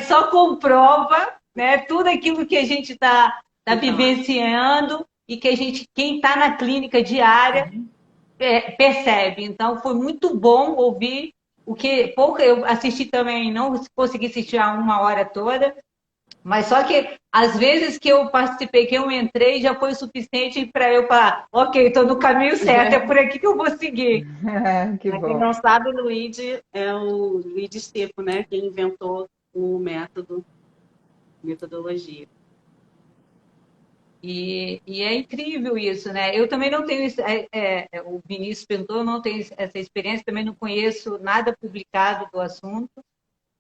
só comprova, né, tudo aquilo que a gente está vivenciando e que quem está na clínica diária percebe. Então, foi muito bom ouvir o que pouco eu assisti também, não consegui assistir a 1 hora toda, mas só que às vezes que eu participei, que eu entrei, já foi o suficiente para eu falar, ok, estou no caminho certo, é por aqui que eu vou seguir. Que Pra bom. quem não sabe, o Luigi é o Luigi Stefano, né? Quem inventou o metodologia. E é incrível isso, né? Eu também não tenho, o Vinícius perguntou, eu não tenho essa experiência, também não conheço nada publicado do assunto,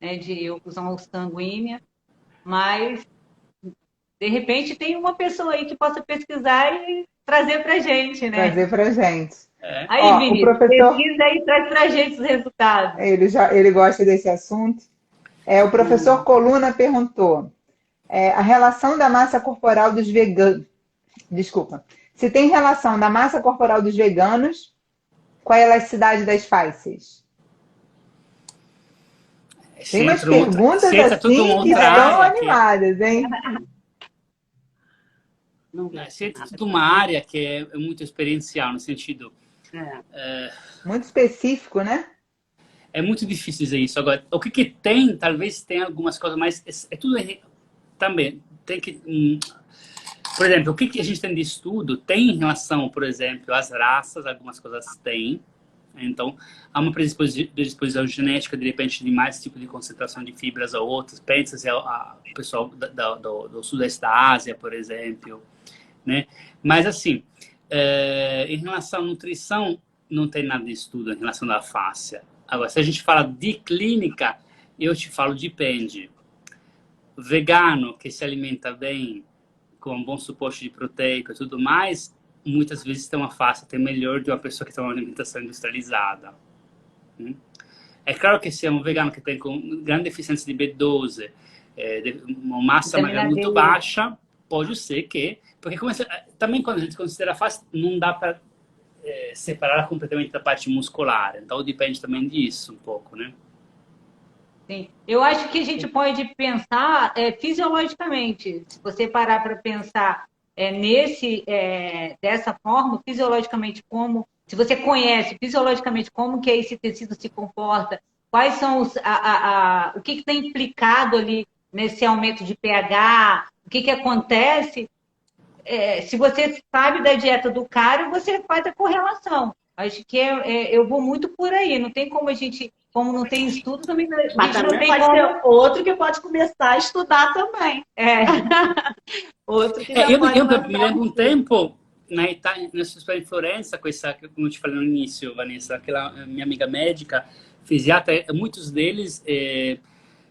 né, de oclusão sanguínea, mas De repente tem uma pessoa aí que possa pesquisar e trazer para a gente, né? Trazer pra gente. Aí, Ó, o Vinícius, professor, pesquisa aí e traz para a gente os resultados. ele gosta desse assunto. O professor Coluna perguntou, a relação da massa corporal dos veganos, desculpa, se tem relação da massa corporal dos veganos com a elasticidade das fáscias. Tem umas perguntas assim que estão animadas, hein? Você entra tudo uma área que é muito experiencial, no sentido... Muito específico, né? É muito difícil dizer isso. Agora, o que tem, talvez tenha algumas coisas, mas é tudo também. Tem que... por exemplo, o que a gente tem de estudo tem em relação, por exemplo, às raças, algumas coisas tem. Então, há uma predisposição genética, de repente, de mais tipo de concentração de fibras ou outras. Pensa-se o pessoal do sudeste da Ásia, por exemplo. Né? Mas, assim, em relação à nutrição, não tem nada de estudo em relação à fáscia. Agora, se a gente fala de clínica, eu te falo, depende. Vegano que se alimenta bem, com um bom suporte de proteico e tudo mais, muitas vezes tem uma face até melhor de uma pessoa que tem uma alimentação industrializada. É claro que se é um vegano que tem com grande deficiência de B12, uma massa magra muito baixa, pode ser que... Porque também quando a gente considera a face, não dá para separar completamente da parte muscular. Então depende também disso um pouco, né? Sim. Eu acho que a gente pode pensar fisiologicamente. Se você parar para pensar dessa forma, fisiologicamente se você conhece fisiologicamente como que esse tecido se comporta, quais são o que está implicado ali nesse aumento de pH, o que acontece, se você sabe da dieta do cara, você faz a correlação. Acho que eu vou muito por aí. Não tem como a gente, como não tem estudo, também mas também pode ser outro que pode começar a estudar também. Outro que já pode eu me lembro um tempo na Itália, em Florença, com essa, como eu te falei no início, Vanessa, aquela minha amiga médica, fisiatra, muitos deles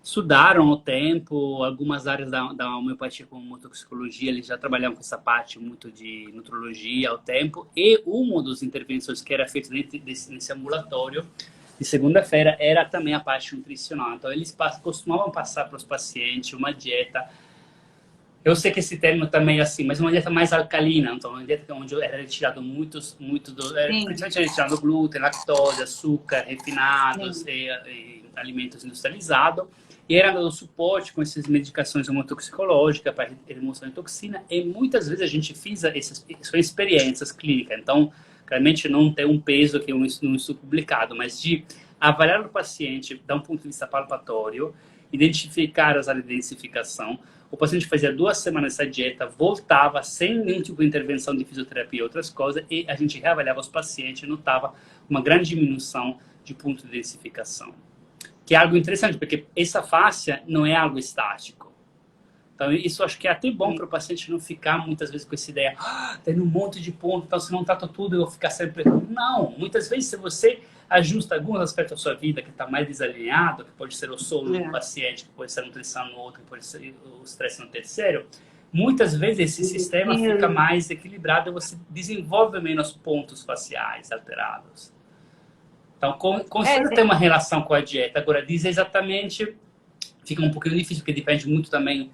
estudaram o tempo, algumas áreas da homeopatia como toxicologia, eles já trabalhavam com essa parte muito de nutrologia ao tempo, e uma das intervenções que era feita nesse ambulatório de segunda-feira era também a parte nutricional. Então eles costumavam passar para os pacientes uma dieta, eu sei que esse termo também é assim, mas uma dieta mais alcalina, então uma dieta onde era retirado principalmente retirado glúten, lactose, açúcar, refinados e alimentos industrializados. E era dado suporte com essas medicações homotoxicológicas para remoção de toxina. E muitas vezes a gente fez essas experiências clínicas. Então, claramente não tem um peso que é um estudo publicado, mas de avaliar o paciente, dar um ponto de vista palpatório, identificar as áreas de densificação. O paciente fazia 2 semanas essa dieta, voltava sem nenhum tipo de intervenção de fisioterapia e outras coisas, e a gente reavaliava os pacientes e notava uma grande diminuição de ponto de densificação. Que é algo interessante, porque essa fáscia não é algo estático. Então, isso acho que é até bom para o paciente não ficar muitas vezes com essa ideia, tem um monte de ponto, então se não trata tudo, eu vou ficar sempre... Não, muitas vezes se você ajusta alguns aspectos da sua vida que está mais desalinhado, que pode ser o sono do paciente, que pode ser a nutrição no outro, que pode ser o estresse no terceiro, muitas vezes esse sistema fica mais equilibrado e você desenvolve menos pontos faciais alterados. Então, com certeza tem uma relação com a dieta. Agora, dizer exatamente fica um pouquinho difícil, porque depende muito também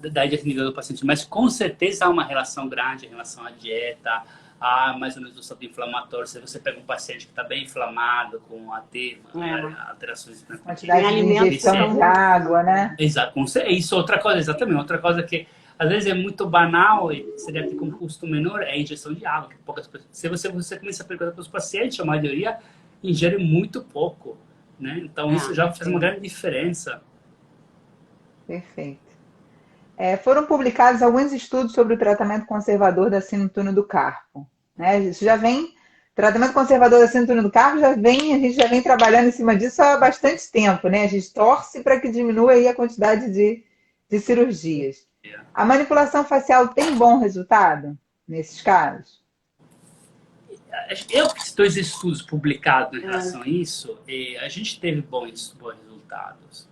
da dieta individual do paciente. Mas, com certeza, há uma relação grande em relação à dieta, há mais ou menos o estado inflamatório. Se você pega um paciente que está bem inflamado, com alterações... Quantidade de ingestão de água, né? Exato. Isso, outra coisa, exatamente. Outra coisa que, às vezes, é muito banal e seria ter um custo menor, é a ingestão de água. Que poucas pessoas... Se você começa a perguntar para os pacientes, a maioria ingere muito pouco, né? Então isso já faz uma grande diferença. Perfeito. Foram publicados alguns estudos sobre o tratamento conservador da síndrome do túnel do carpo, né? Isso já vem, tratamento conservador da síndrome do túnel do carpo a gente já vem trabalhando em cima disso há bastante tempo, né? A gente torce para que diminua aí a quantidade de cirurgias. A manipulação facial tem bom resultado nesses casos? Eu fiz 2 estudos publicados em relação a isso e a gente teve bons resultados.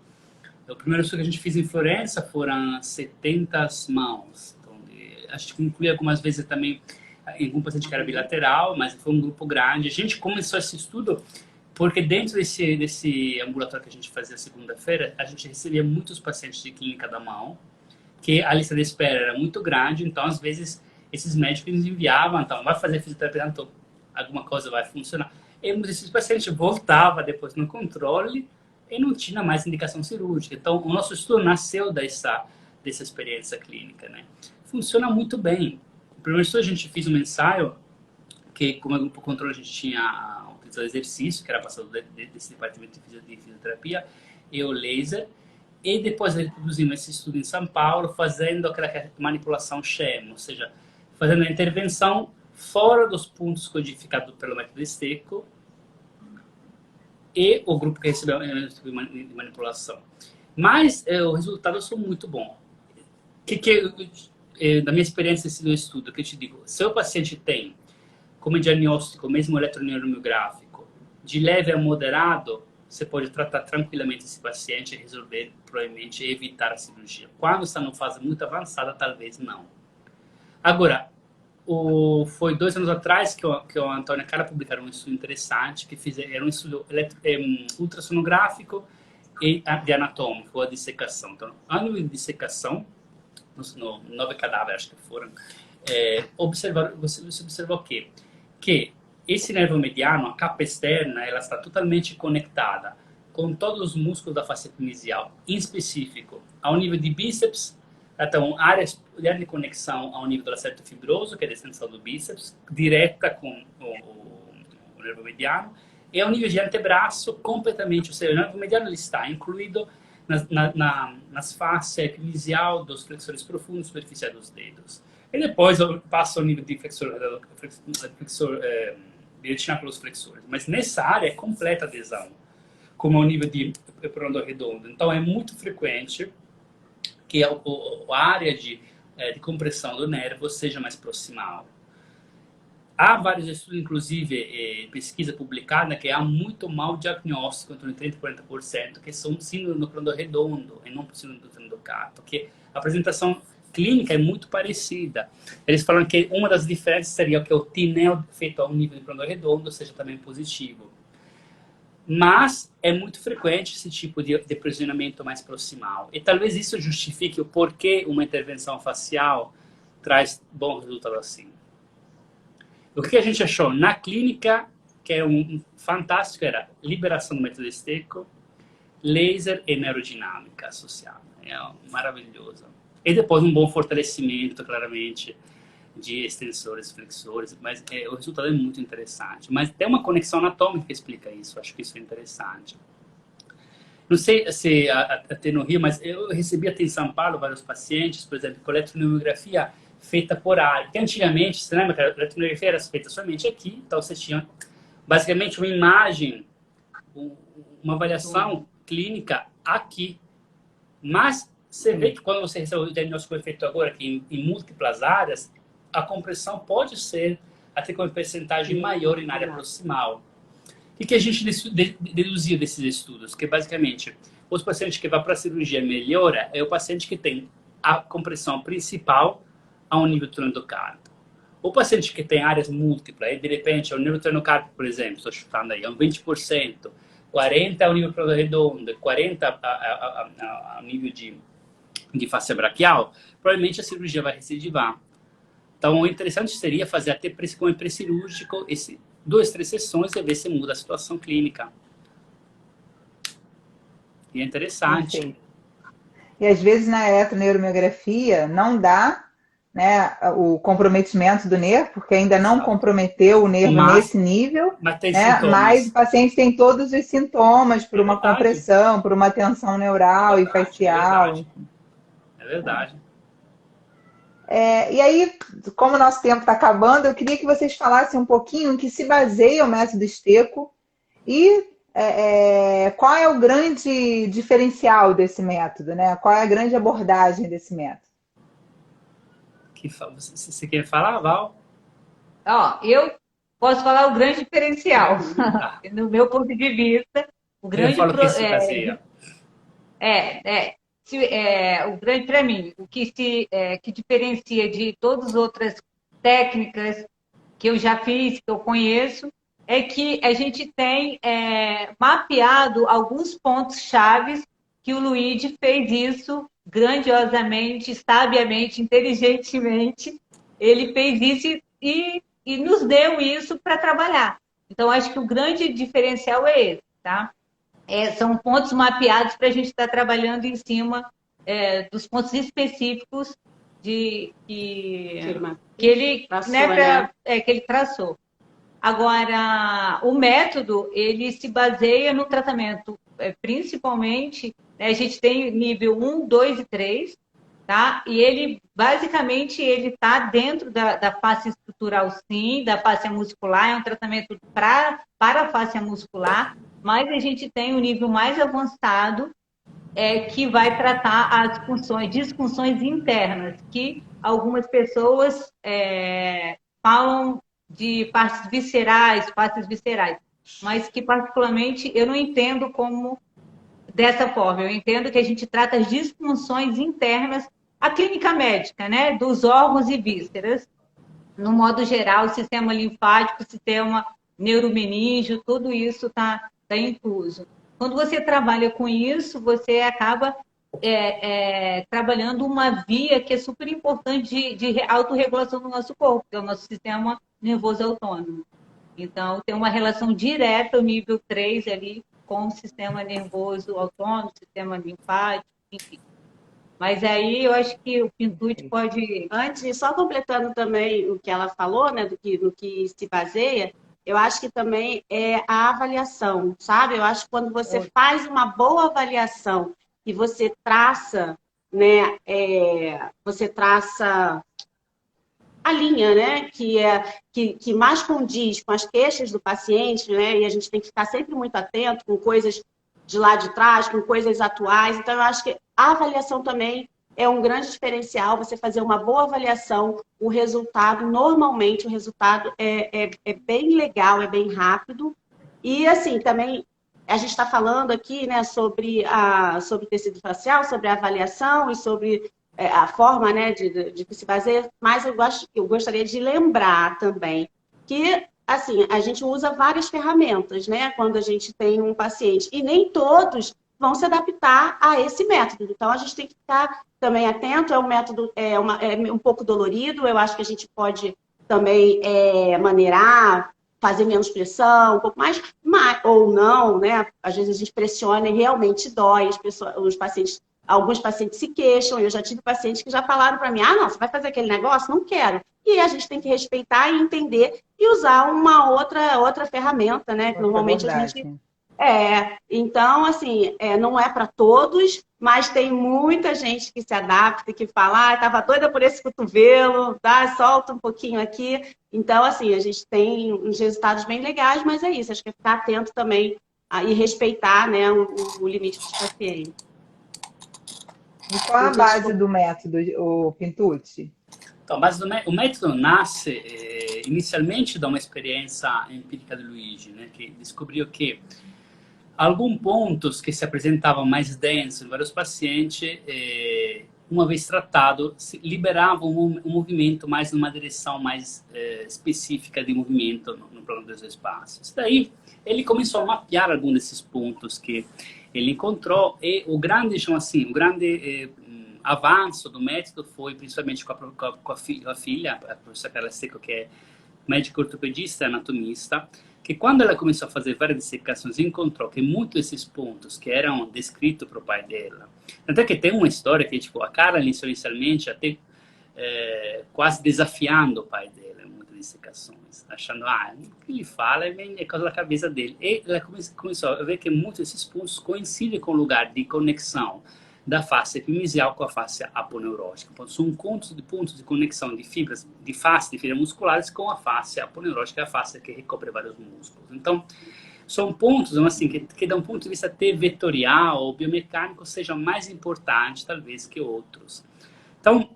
O primeiro estudo que a gente fez em Florença foram 70 mãos. Então, a gente inclui algumas vezes também em um paciente que era bilateral, mas foi um grupo grande. A gente começou esse estudo porque dentro desse ambulatório que a gente fazia segunda-feira, a gente recebia muitos pacientes de clínica da mão, que a lista de espera era muito grande, então às vezes esses médicos nos enviavam, então vai fazer fisioterapia, então alguma coisa vai funcionar. E muitos desses pacientes voltavam depois no controle e não tinha mais indicação cirúrgica. Então o nosso estudo nasceu dessa experiência clínica, né? Funciona muito bem. O primeiro estudo a gente fez um ensaio que, como grupo controle, a gente tinha utilizado exercício, que era passado desse departamento de fisioterapia, e o laser. E depois reproduzimos esse estudo em São Paulo, fazendo aquela manipulação SHEM, ou seja, fazendo a intervenção fora dos pontos codificados pelo método Stecco e o grupo que recebeu o estudo de manipulação. Mas os resultados são muito bons. Da minha experiência nesse estudo, que eu te digo, se o paciente tem como diagnóstico, mesmo eletroneuromográfico, de leve a moderado, você pode tratar tranquilamente esse paciente e resolver, provavelmente, evitar a cirurgia. Quando está numa fase muito avançada, talvez não. Agora, foi 2 anos atrás que o Antônio e a Carla publicaram um estudo interessante, era um estudo ultrassonográfico e de anatômico, ou a dissecação. Então, a nível de dissecação, 9 cadáveres, acho que foram, você observou o quê? Que esse nervo mediano, a capa externa, ela está totalmente conectada com todos os músculos da face epimisial, em específico, ao nível de bíceps, então, áreas de conexão ao nível do lacerto fibroso, que é a extensão do bíceps, direta com o nervo mediano, e ao nível de antebraço, completamente, ou seja, o nervo mediano ele está incluído nas faces epimisial dos flexores profundos e superficiais dos dedos. E depois passa ao nível de flexor bioretináculos flexores. Mas nessa área é completa adesão, como ao nível de pronto redondo. Então é muito frequente que a área de compressão do nervo seja mais proximal. Há vários estudos, inclusive pesquisa publicada, que há muito mau diagnóstico, entre 30% e 40%, que são síndrome do pronto redondo e não síndrome do tenocarpo, porque a apresentação clínica é muito parecida. Eles falam que uma das diferenças seria que o tinel feito ao nível de pronto redondo seja também positivo. Mas é muito frequente esse tipo de depressionamento mais proximal. E talvez isso justifique o porquê uma intervenção facial traz bom resultado assim. O que a gente achou na clínica, que é fantástico, era liberação do método Stecco, laser e neurodinâmica associada. É maravilhoso. E depois um bom fortalecimento, claramente, de extensores, flexores, mas o resultado é muito interessante. Mas tem uma conexão anatômica que explica isso, acho que isso é interessante. Não sei se até no Rio, mas eu recebi até em São Paulo vários pacientes, por exemplo, com eletroneurografia feita por área. Porque antigamente, você lembra que a eletroneurografia era feita somente aqui, então você tinha basicamente uma imagem, uma avaliação clínica aqui. Mas você vê que quando você recebe o diagnóstico feito agora, que em múltiplas áreas, a compressão pode ser até com uma percentagem maior em área proximal. O que a gente deduziu desses estudos? Que basicamente, os pacientes que vão para a cirurgia melhora é o paciente que tem a compressão principal ao nível do tenocarpo. O paciente que tem áreas múltiplas, e de repente, ao nível do tenocarpo, por exemplo, estou chutando aí, é um 20%, 40% ao nível do redondo, 40% ao nível de face braquial, provavelmente a cirurgia vai recidivar. Então, o interessante seria fazer até como pré-cirúrgico 2, 3 sessões e ver se muda a situação clínica. E é interessante. Perfeito. E às vezes na eletroneuromografia não dá, né, o comprometimento do nervo, porque ainda não comprometeu o nervo nesse nível, mas tem né, sintomas. mas o paciente tem todos os sintomas por uma compressão, por uma tensão neural e facial. É verdade. E aí, como o nosso tempo está acabando, eu queria que vocês falassem um pouquinho em que se baseia o método Stecco e qual é o grande diferencial desse método, né? Qual é a grande abordagem desse método? Você quer falar, Val? Eu posso falar o grande diferencial. No meu ponto de vista, o grande O grande para mim, o que que diferencia de todas as outras técnicas que eu já fiz, que eu conheço, é que a gente tem mapeado alguns pontos chaves que o Luigi fez isso grandiosamente, sabiamente, inteligentemente. Ele fez isso e nos deu isso para trabalhar. Então, acho que o grande diferencial é esse, tá? São pontos mapeados para a gente estar trabalhando em cima dos pontos específicos que ele traçou, que ele traçou. Agora, o método, ele se baseia no tratamento, principalmente, né, a gente tem nível 1, 2 e 3, tá? E ele, basicamente, ele está dentro da face estrutural, sim, da face muscular, é um tratamento para a face muscular, mas a gente tem um nível mais avançado, que vai tratar as disfunções internas, que algumas pessoas falam de faces viscerais, mas que particularmente eu não entendo como dessa forma. Eu entendo que a gente trata as disfunções internas, a clínica médica, né, dos órgãos e vísceras, no modo geral, o sistema linfático, o sistema neuromeníngeo, tudo isso está incluso. Quando você trabalha com isso, você acaba trabalhando uma via que é super importante de autorregulação do nosso corpo, que é o nosso sistema nervoso autônomo. Então, tem uma relação direta, o nível 3 ali, com o sistema nervoso autônomo, sistema linfático, enfim. Mas aí eu acho que o Pintucci pode... Antes, só completando também o que ela falou, né, no que se baseia, eu acho que também é a avaliação, sabe? Eu acho que quando você faz uma boa avaliação e você traça, né, você traça a linha, né, que mais condiz com as queixas do paciente, né, e a gente tem que ficar sempre muito atento com coisas de lá de trás, com coisas atuais. Então, eu acho que a avaliação também é um grande diferencial, você fazer uma boa avaliação, o resultado, normalmente, o resultado é bem legal, é bem rápido. E, assim, também, a gente está falando aqui, né, sobre tecido facial, sobre a avaliação e sobre a forma, né, de que se baseia, mas eu gostaria de lembrar também que, assim, a gente usa várias ferramentas, né, quando a gente tem um paciente, e nem todos vão se adaptar a esse método. Então, a gente tem que estar também atento, é um método um pouco dolorido, eu acho que a gente pode também maneirar, fazer menos pressão, um pouco mais, ou não, né, às vezes a gente pressiona e realmente dói, os pacientes. Alguns pacientes se queixam, eu já tive pacientes que já falaram para mim, não, você vai fazer aquele negócio? Não quero. E a gente tem que respeitar e entender e usar uma outra ferramenta, né? Que normalmente a gente... Então, assim, não é para todos, mas tem muita gente que se adapta, que fala, estava doida por esse cotovelo, tá? Solta um pouquinho aqui. Então, assim, a gente tem uns resultados bem legais, mas é isso, acho que é ficar atento também e respeitar, né, o limite dos pacientes. E qual a base do método, o Pintucci? Então, o método nasce inicialmente da uma experiência empírica de Luigi, né, que descobriu que alguns pontos que se apresentavam mais densos em vários pacientes, uma vez tratado, liberavam um movimento mais numa direção mais específica de movimento no plano dos espaços. Daí, ele começou a mapear alguns desses pontos que ele encontrou, e o grande, o grande avanço do método foi principalmente com a filha, a professora Carla Secco, que é médica ortopedista e anatomista, que quando ela começou a fazer várias dissecações, encontrou que muitos desses pontos que eram descritos para o pai dela, até que tem uma história que, tipo, a Carla inicialmente até quase desafiando o pai dela em muitas dissecações, achando, o que ele fala é coisa da cabeça dele. E ela começou a ver que muitos desses pontos coincidem com o lugar de conexão da face epimesial com a face aponeurótica. Então, são pontos de conexão de fibras de face, de fibras musculares com a face aponeurótica, a face que recobre vários músculos. Então, são pontos, assim, que da um ponto de vista vetorial ou biomecânico sejam mais importantes, talvez, que outros. Então,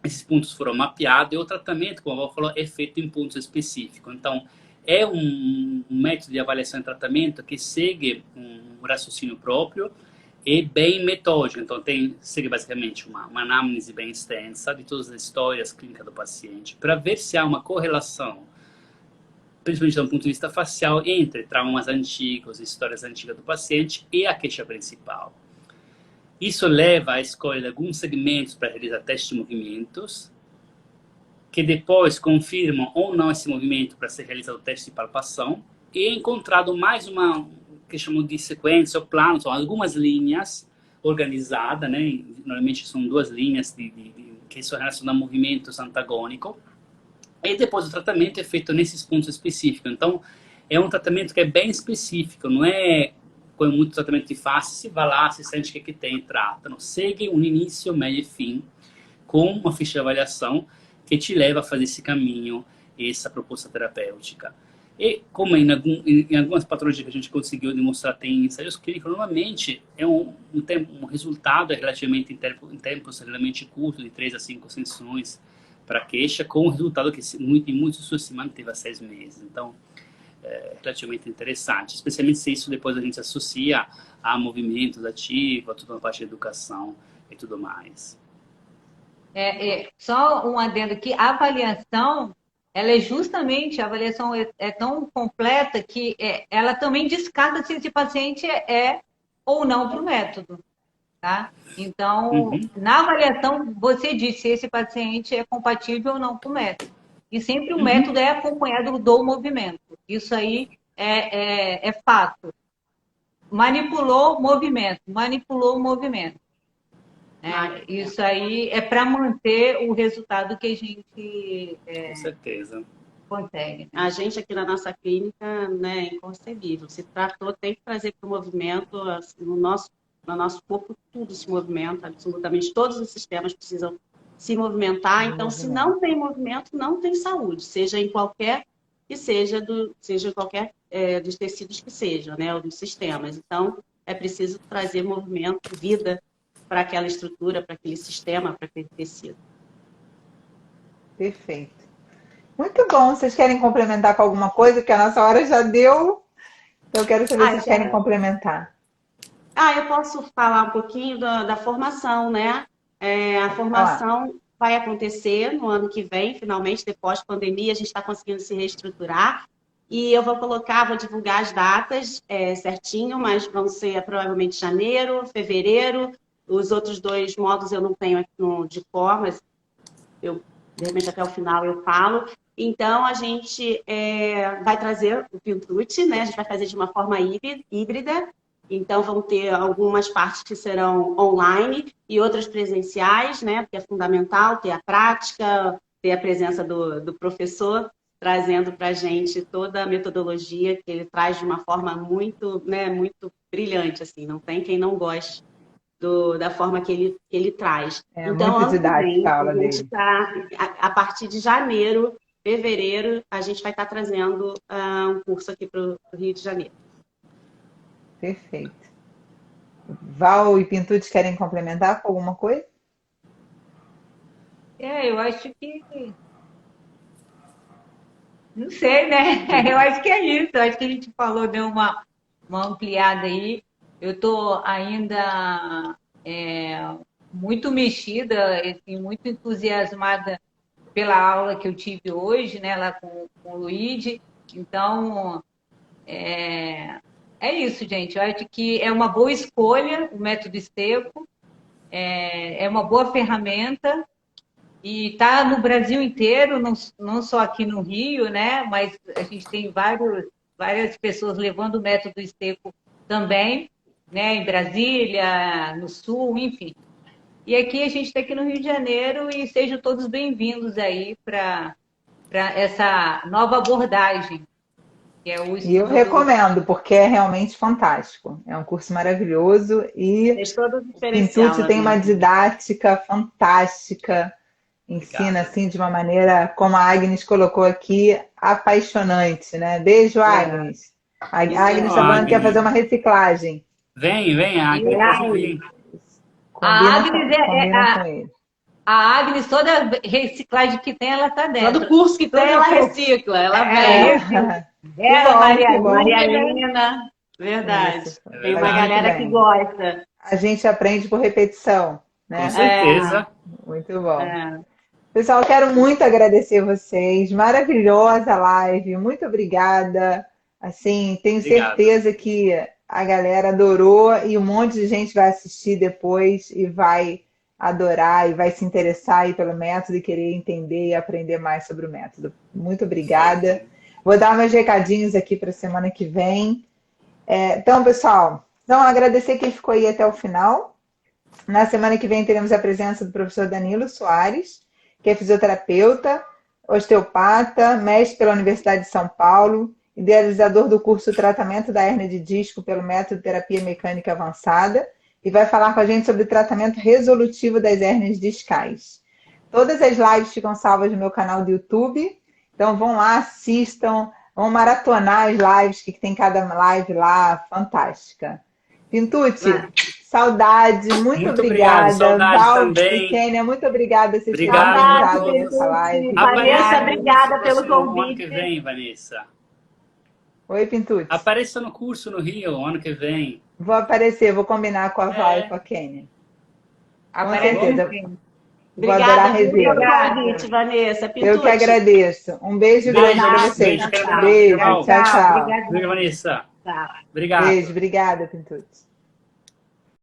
esses pontos foram mapeados e o tratamento, como a Val falou, é feito em pontos específicos. Então, é um método de avaliação e tratamento que segue um raciocínio próprio e bem metódico. Então, segue basicamente uma anamnese bem extensa de todas as histórias clínicas do paciente, para ver se há uma correlação, principalmente do ponto de vista facial, entre traumas antigos, histórias antigas do paciente e a queixa principal. Isso leva à escolha de alguns segmentos para realizar testes de movimentos, que depois confirmam ou não esse movimento para ser realizado o teste de palpação, e encontrado mais uma que chamam de sequência ou plano, são algumas linhas organizadas, né? Normalmente são 2 linhas que são relacionadas a movimentos antagônicos, e depois o tratamento é feito nesses pontos específicos. Então, é um tratamento que é bem específico, não é como muito tratamento de face, se vai lá, se sente o que tem e trata. Não, segue um início, meio e fim, com uma ficha de avaliação que te leva a fazer esse caminho, essa proposta terapêutica. E como em algumas patologias que a gente conseguiu demonstrar tem ensaios clínicos, normalmente é um resultado relativamente em tempos relativamente curtos, de 3 a 5 sessões para queixa, com um resultado que em muitos estudos se manteve a 6 meses. Então, é relativamente interessante, especialmente se isso depois a gente associa a movimentos ativos, a toda uma parte de educação e tudo mais. Só um adendo aqui, a avaliação, ela é justamente, a avaliação é tão completa que ela também descarta se esse paciente é ou não para o método, tá? Então, na avaliação, você diz se esse paciente é compatível ou não com o método. E sempre o método é acompanhado do movimento. Isso aí é fato. Manipulou o movimento. Isso aí é para manter o resultado que a gente Com certeza. consegue. Né? A gente aqui na nossa clínica, né, é inconcebível. Se tratou, tem que trazer para o movimento, assim, no nosso corpo, tudo se movimenta, absolutamente todos os sistemas precisam se movimentar. Então, se não tem movimento, não tem saúde, seja em qualquer que seja, seja em qualquer dos tecidos que seja, né, ou dos sistemas. Então, é preciso trazer movimento, vida, para aquela estrutura, para aquele sistema, para aquele tecido. Perfeito. Muito bom. Vocês querem complementar com alguma coisa? Que a nossa hora já deu. Então, eu quero saber se vocês querem complementar. Eu posso falar um pouquinho da formação, né? A formação vai acontecer no ano que vem, finalmente, depois da pandemia, a gente está conseguindo se reestruturar. E eu vou divulgar as datas certinho, mas vão ser provavelmente janeiro, fevereiro. Os outros 2 modos eu não tenho aqui de cor, mas de repente até o final eu falo. Então, a gente vai trazer o Pintucci, né? A gente vai fazer de uma forma híbrida. Então, vão ter algumas partes que serão online e outras presenciais, né? Porque é fundamental ter a prática, ter a presença do professor, trazendo para a gente toda a metodologia que ele traz de uma forma muito, né, muito brilhante. Assim, não tem quem não goste da forma que ele traz. Então, muito didática a aula dele. A partir de janeiro, fevereiro, a gente vai estar trazendo um curso aqui para o Rio de Janeiro. Perfeito. Val e Pintucci querem complementar com alguma coisa? Eu acho que... Não sei, né? Eu acho que é isso. Eu acho que a gente falou, deu uma ampliada aí. Eu estou ainda muito mexida, assim, muito entusiasmada pela aula que eu tive hoje, né, lá com o Luigi. Então, é isso, gente. Eu acho que é uma boa escolha o método Esteco, é uma boa ferramenta e está no Brasil inteiro, não só aqui no Rio, né, mas a gente tem várias pessoas levando o método Esteco também, né, em Brasília, no Sul, enfim. E aqui a gente está aqui no Rio de Janeiro e sejam todos bem-vindos aí para essa nova abordagem. Que é o E eu recomendo, porque é realmente fantástico. É um curso maravilhoso e o Pintucci tem uma didática fantástica, ensina assim de uma maneira, como a Agnes colocou aqui, apaixonante, né? Beijo, Agnes. A Agnes está falando que quer fazer uma reciclagem. Vem, Agnes. A Agnes a Agnes, toda reciclagem que tem, ela está dentro. Todo curso que tem, ela recicla. Ela vem. Maria Helena. Verdade. Tem uma galera que gosta. a gente aprende por repetição, né? Com certeza. Muito bom. É. Pessoal, eu quero muito agradecer vocês. Maravilhosa live. Muito obrigada. Assim, tenho Obrigado. certeza que a galera adorou e um monte de gente vai assistir depois e vai adorar e vai se interessar aí pelo método e querer entender e aprender mais sobre o método. Muito obrigada. Vou dar meus recadinhos aqui para a semana que vem. Então, pessoal, agradecer quem ficou aí até o final. Na semana que vem teremos a presença do professor Danilo Soares, que é fisioterapeuta, osteopata, mestre pela Universidade de São Paulo, idealizador do curso Tratamento da Hérnia de Disco pelo Método Terapia Mecânica Avançada, e vai falar com a gente sobre o tratamento resolutivo das hérnias discais. Todas as lives ficam salvas no meu canal do YouTube, então vão lá, assistam, vão maratonar as lives, que tem cada live lá, fantástica. Pintucci, saudade, muito obrigada. Saudade Val também. e Kênia, muito obrigada por vocês terem Obrigado. organizado aí essa live. Vanessa, obrigada pelo No ano convite. que vem, Vanessa. Oi, Pintucci. Apareça no curso no Rio, ano que vem. Vou aparecer, vou combinar com a Val e com a Kênia. Com certeza. Vou adorar a resenha. Obrigada pelo convite, Vanessa. Pintucci. Eu que agradeço. Um beijo grande para vocês. Beijo, Beijo, tchau. tchau, tchau. Beijo, Vanessa. Tchau. Obrigado. Beijo, obrigada, Pintucci.